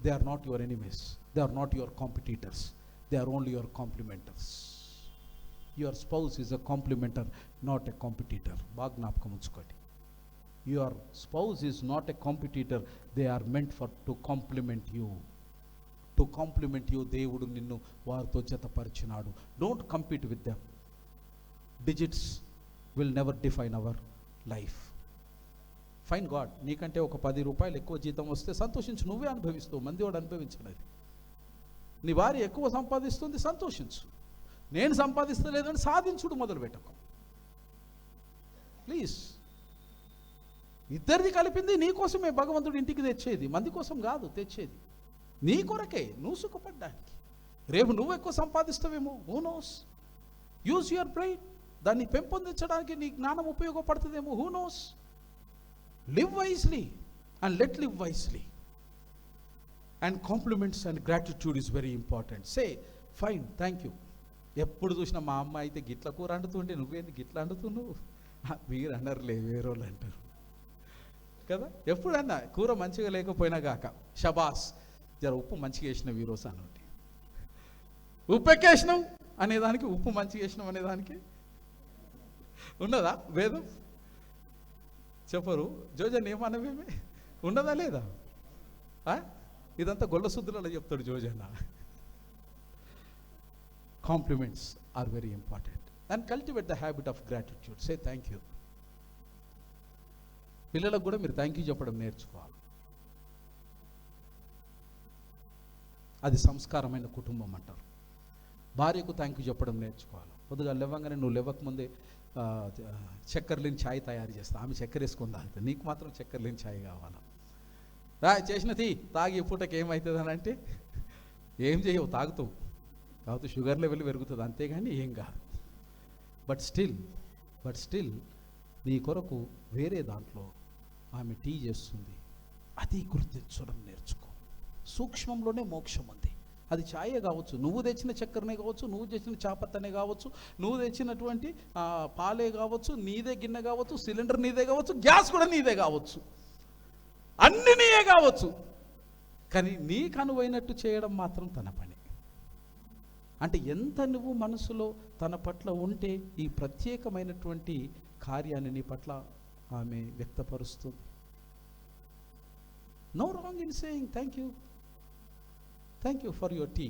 Speaker 1: They are not your enemies. They are not your competitors. They are only your complementers. Your spouse is a complementer, not a competitor. బాగా జ్ఞాపకం ఉంచుకోండి. Your spouse is not a competitor. They are meant to complement you. To complement you, దేవుడు నిన్ను వారితో జతపరిచినాడు. Don't compete with them. Digits will never define our life. Find God. నీకంటే ఒక 10 రూపాయలు ఎక్కువ జీతం వస్తే సంతోషించు, నువ్వే అనుభవిస్తావు, మంది వాడు అనుభవించలేదు. నీ భార్య ఎక్కువ సంపాదిస్తుంది, సంతోషించు. నేను సంపాదిస్తలేదని సాధించుడు మొదలు పెట్టకు ప్లీజ్. ఇద్దరిది కలిపింది నీ కోసమే భగవంతుడు ఇంటికి తెచ్చేది, మంది కోసం కాదు తెచ్చేది, నీ కొరకే, నువ్వు సుఖపడ్డానికి. రేపు నువ్వు ఎక్కువ సంపాదిస్తావేమో, who knows. Use your brain, దాన్ని పెంపొందించడానికి నీ జ్ఞానం ఉపయోగపడుతుందేమో, who knows. Live wisely and let live wisely. And compliments and gratitude is very important. Say fine, thank you. ఎప్పుడు చూసినా మా అమ్మ అయితే గిట్ల కూర అండుతుంటే నువ్వేంది గిట్ల అండుతున్నావు, మీరు అన్నారులే, వేరేవాళ్ళు అంటారు కదా. ఎప్పుడన్నా కూర మంచిగా లేకపోయినా కాక షబాస్, జర ఉప్పు మంచిగా వేసినావు ఈరోజు అన్నట్టు. ఉప్పు ఎక్కేసినావు అనేదానికి, ఉప్పు మంచిగా వేసినావు అనేదానికి ఉన్నదా వేదం? చెప్పరు. జోజన్ ఏమన్నవేమే ఉన్నదా లేదా? ఇదంతా గొల్ల శుద్ధులలో చెప్తాడు Jojanna. Compliments are very important and cultivate the habit of gratitude. Say thank you. పిల్లలకు కూడా మీరు థ్యాంక్ యూ చెప్పడం నేర్చుకోవాలి. అది సంస్కారమైన కుటుంబం అంటారు. భార్యకు థ్యాంక్ యూ చెప్పడం నేర్చుకోవాలి. పొద్దుగా లేవగానే నువ్వు లేవకముందే చక్కెర లేని ఛాయ్ తయారు చేస్తా, ఆమె చక్కెర వేసుకొని తాగుతుంది, నీకు మాత్రం చక్కెర లేని ఛాయ్ కావాలా? చేసిన తీ తాగి పూటకి ఏమవుతుంది అని అంటే ఏం చేయవు, తాగుతావు, కాకపోతే షుగర్ లెవెల్ పెరుగుతుంది అంతేగాని ఏం కాదు. బట్ స్టిల్ నీ కొరకు వేరే దాంట్లో ఆమె టీ చేస్తుంది, అది గుర్తించడం నేర్చుకో. సూక్ష్మంలోనే మోక్షం ఉంది. అది ఛాయే కావచ్చు, నువ్వు తెచ్చిన చక్కెరనే కావచ్చు, నువ్వు తెచ్చిన చాపత్తనే కావచ్చు, నువ్వు తెచ్చినటువంటి పాలే కావచ్చు, నీదే గిన్నె కావచ్చు, సిలిండర్ నీదే కావచ్చు, గ్యాస్ కూడా నీదే కావచ్చు, అన్ని నీయే కావచ్చు. కానీ నీకు అనువైనట్టు చేయడం మాత్రం తన పని. అంటే ఎంత నువ్వు మనసులో తన పట్ల ఉంటే ఈ ప్రత్యేకమైనటువంటి కార్యాన్ని నీ పట్ల ఆమె వ్యక్తపరుస్తుంది. No wrong in saying thank you for your tea,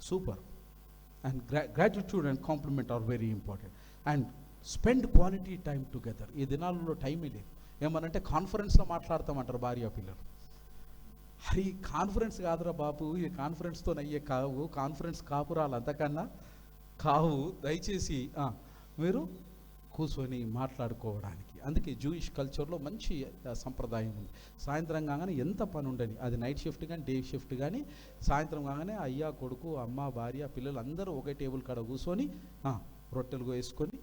Speaker 1: super. And gratitude and compliment are very important. And spend quality time together. ఈ దినాలలో టైమే లేదు. ఏమనంటే కాన్ఫరెన్స్లో మాట్లాడతామంటారు భార్య పిల్లలు. అరే కాన్ఫరెన్స్ కాదురా బాబు, ఇది కాన్ఫరెన్స్తో అయ్యే కావు, కాన్ఫరెన్స్ కాపురాలు అంతకన్నా కావు. దయచేసి మీరు కూర్చొని మాట్లాడుకోవడానికి. అందుకే జూయిష్ కల్చర్లో మంచి సంప్రదాయం ఉంది. సాయంత్రం కాగానే ఎంత పని ఉండని, అది నైట్ షిఫ్ట్ కానీ డే షిఫ్ట్ కానీ, సాయంత్రం కాగానే అయ్యా కొడుకు అమ్మ భార్య పిల్లలు అందరూ ఒకే టేబుల్ కాడ కూర్చొని రొట్టెలు వేసుకొని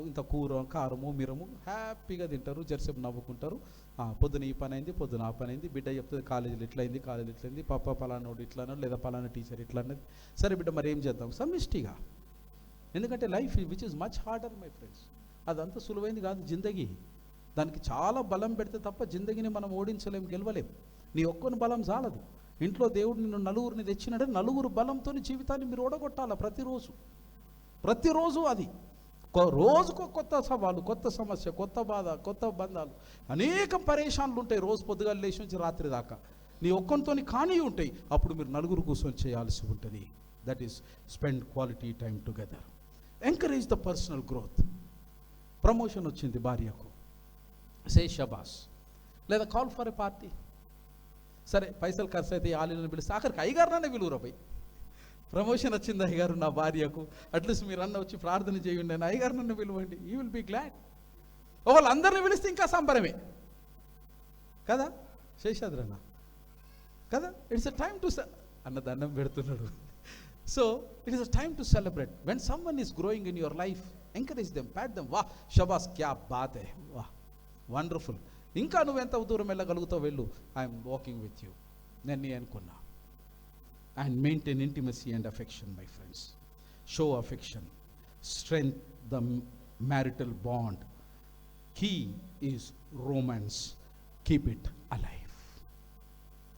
Speaker 1: ఇంత కూర కారము మిరము హ్యాపీగా తింటారు, జరసేపు నవ్వుకుంటారు. పొద్దున ఈ పని అయింది, పొద్దున ఆ పని అయింది, బిడ్డ చెప్తుంది కాలేజీలో ఇట్లయింది, పాప పలానాడు ఇట్లా అన్నాడు, లేదా పలానా టీచర్ ఇట్లా అన్నది. సరే బిడ్డ మరి ఏం చేద్దాం సమిష్టిగా. ఎందుకంటే life which is much harder my friends. అదంతా సులువైంది కాదు జిందగీ. దానికి చాలా బలం పెడితే తప్ప జిందగీని మనం ఓడించలేం, గెలవలేం. నీ ఒక్కని బలం చాలదు. ఇంట్లో దేవుడు నిన్ను నలుగురిని తెచ్చినాడే, నలుగురు బలంతో జీవితాన్ని మీరు ఓడగొట్టాలి ప్రతిరోజు. అది రోజుకో కొత్త సవాలు, కొత్త సమస్య, కొత్త బాధ, కొత్త బంధాలు, అనేక పరేషాన్లు ఉంటాయి రోజు పొద్దుగాల లేచి నుంచి రాత్రి దాకా. నీ ఒక్కరితో కానీ ఉంటాయి. అప్పుడు మీరు నలుగురు కూర్చొని చేయాల్సి ఉంటుంది. That is spend quality time together. Encourage the personal growth. Promotion వచ్చింది భార్యకు, సే షబాస్. లేదా కాల్ ఫర్ ఎ పార్టీ. సరే పైసలు ఖర్చు అయితే ఆలీలను పిలిస్తే ఆఖరికి అయ్యగారునే విలువరా పోయి, ప్రమోషన్ వచ్చింది అయ్యగారు నా భార్యకు, అట్లీస్ట్ మీరు అన్న వచ్చి ప్రార్థన చేయండి అని అయ్యగారు నన్ను పిలువండి, యూ విల్ బీ గ్లాడ్. వాళ్ళందరినీ పిలిస్తే ఇంకా సంబరమే కదా శేషాద్రన్న కదా. ఇట్స్ అ టైమ్ టు అన్న దండం పెడుతున్నాడు. So it is a time to celebrate. When someone is growing in your life, encourage them, Pat them. వా షబాస్, క్యా బాత్ హై, వా వండర్ఫుల్. ఇంకా నువ్వు ఎంత దూరం వెళ్ళగలుగుతావు వెళ్ళు, ఐఎమ్ వాకింగ్ విత్ యూ, నేను నీ అనుకున్నా. And maintain intimacy and affection, my friends. Show affection. Strengthen the marital bond. Key is romance. Keep it alive.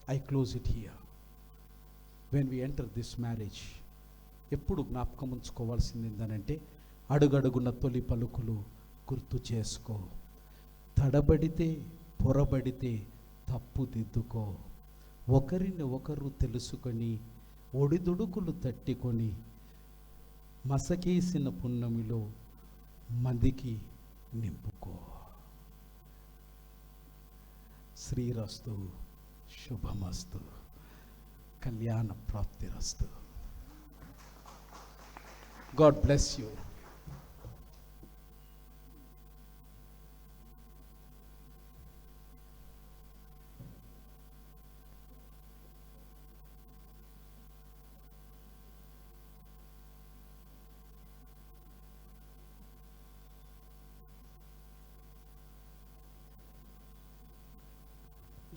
Speaker 1: I close it here. When we enter this marriage, ఎప్పుడు జ్ఞాపకం ఉంచుకోవాల్సింది ఏంటంటే, అడుగడుగున్న తొలి పలుకులు గుర్తు చేసుకో. తడబడితే పొరబడితే తప్పుదిద్దుకో. ఒకరిని ఒకరు తెలుసుకొని ఒడిదుడుకులు తట్టుకొని మసకేసిన పున్నమిలో మందికి నింపుకో. శ్రీరస్తు, శుభమస్తు. కళ్యాణ ప్రాప్తిరస్తు. God bless you.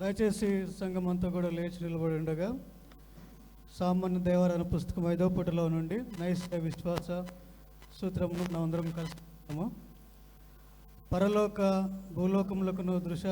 Speaker 2: దయచేసి సంఘం అంతా కూడా లేచి నిలబడి ఉండగా సామాన్య దేవాలయ పుస్తకం 5వ పుటలో నుండి నైస్య విశ్వాస సూత్రమును మనందరం కలుసుకుంటాము. పరలోక భూలోకములకును దృశ్య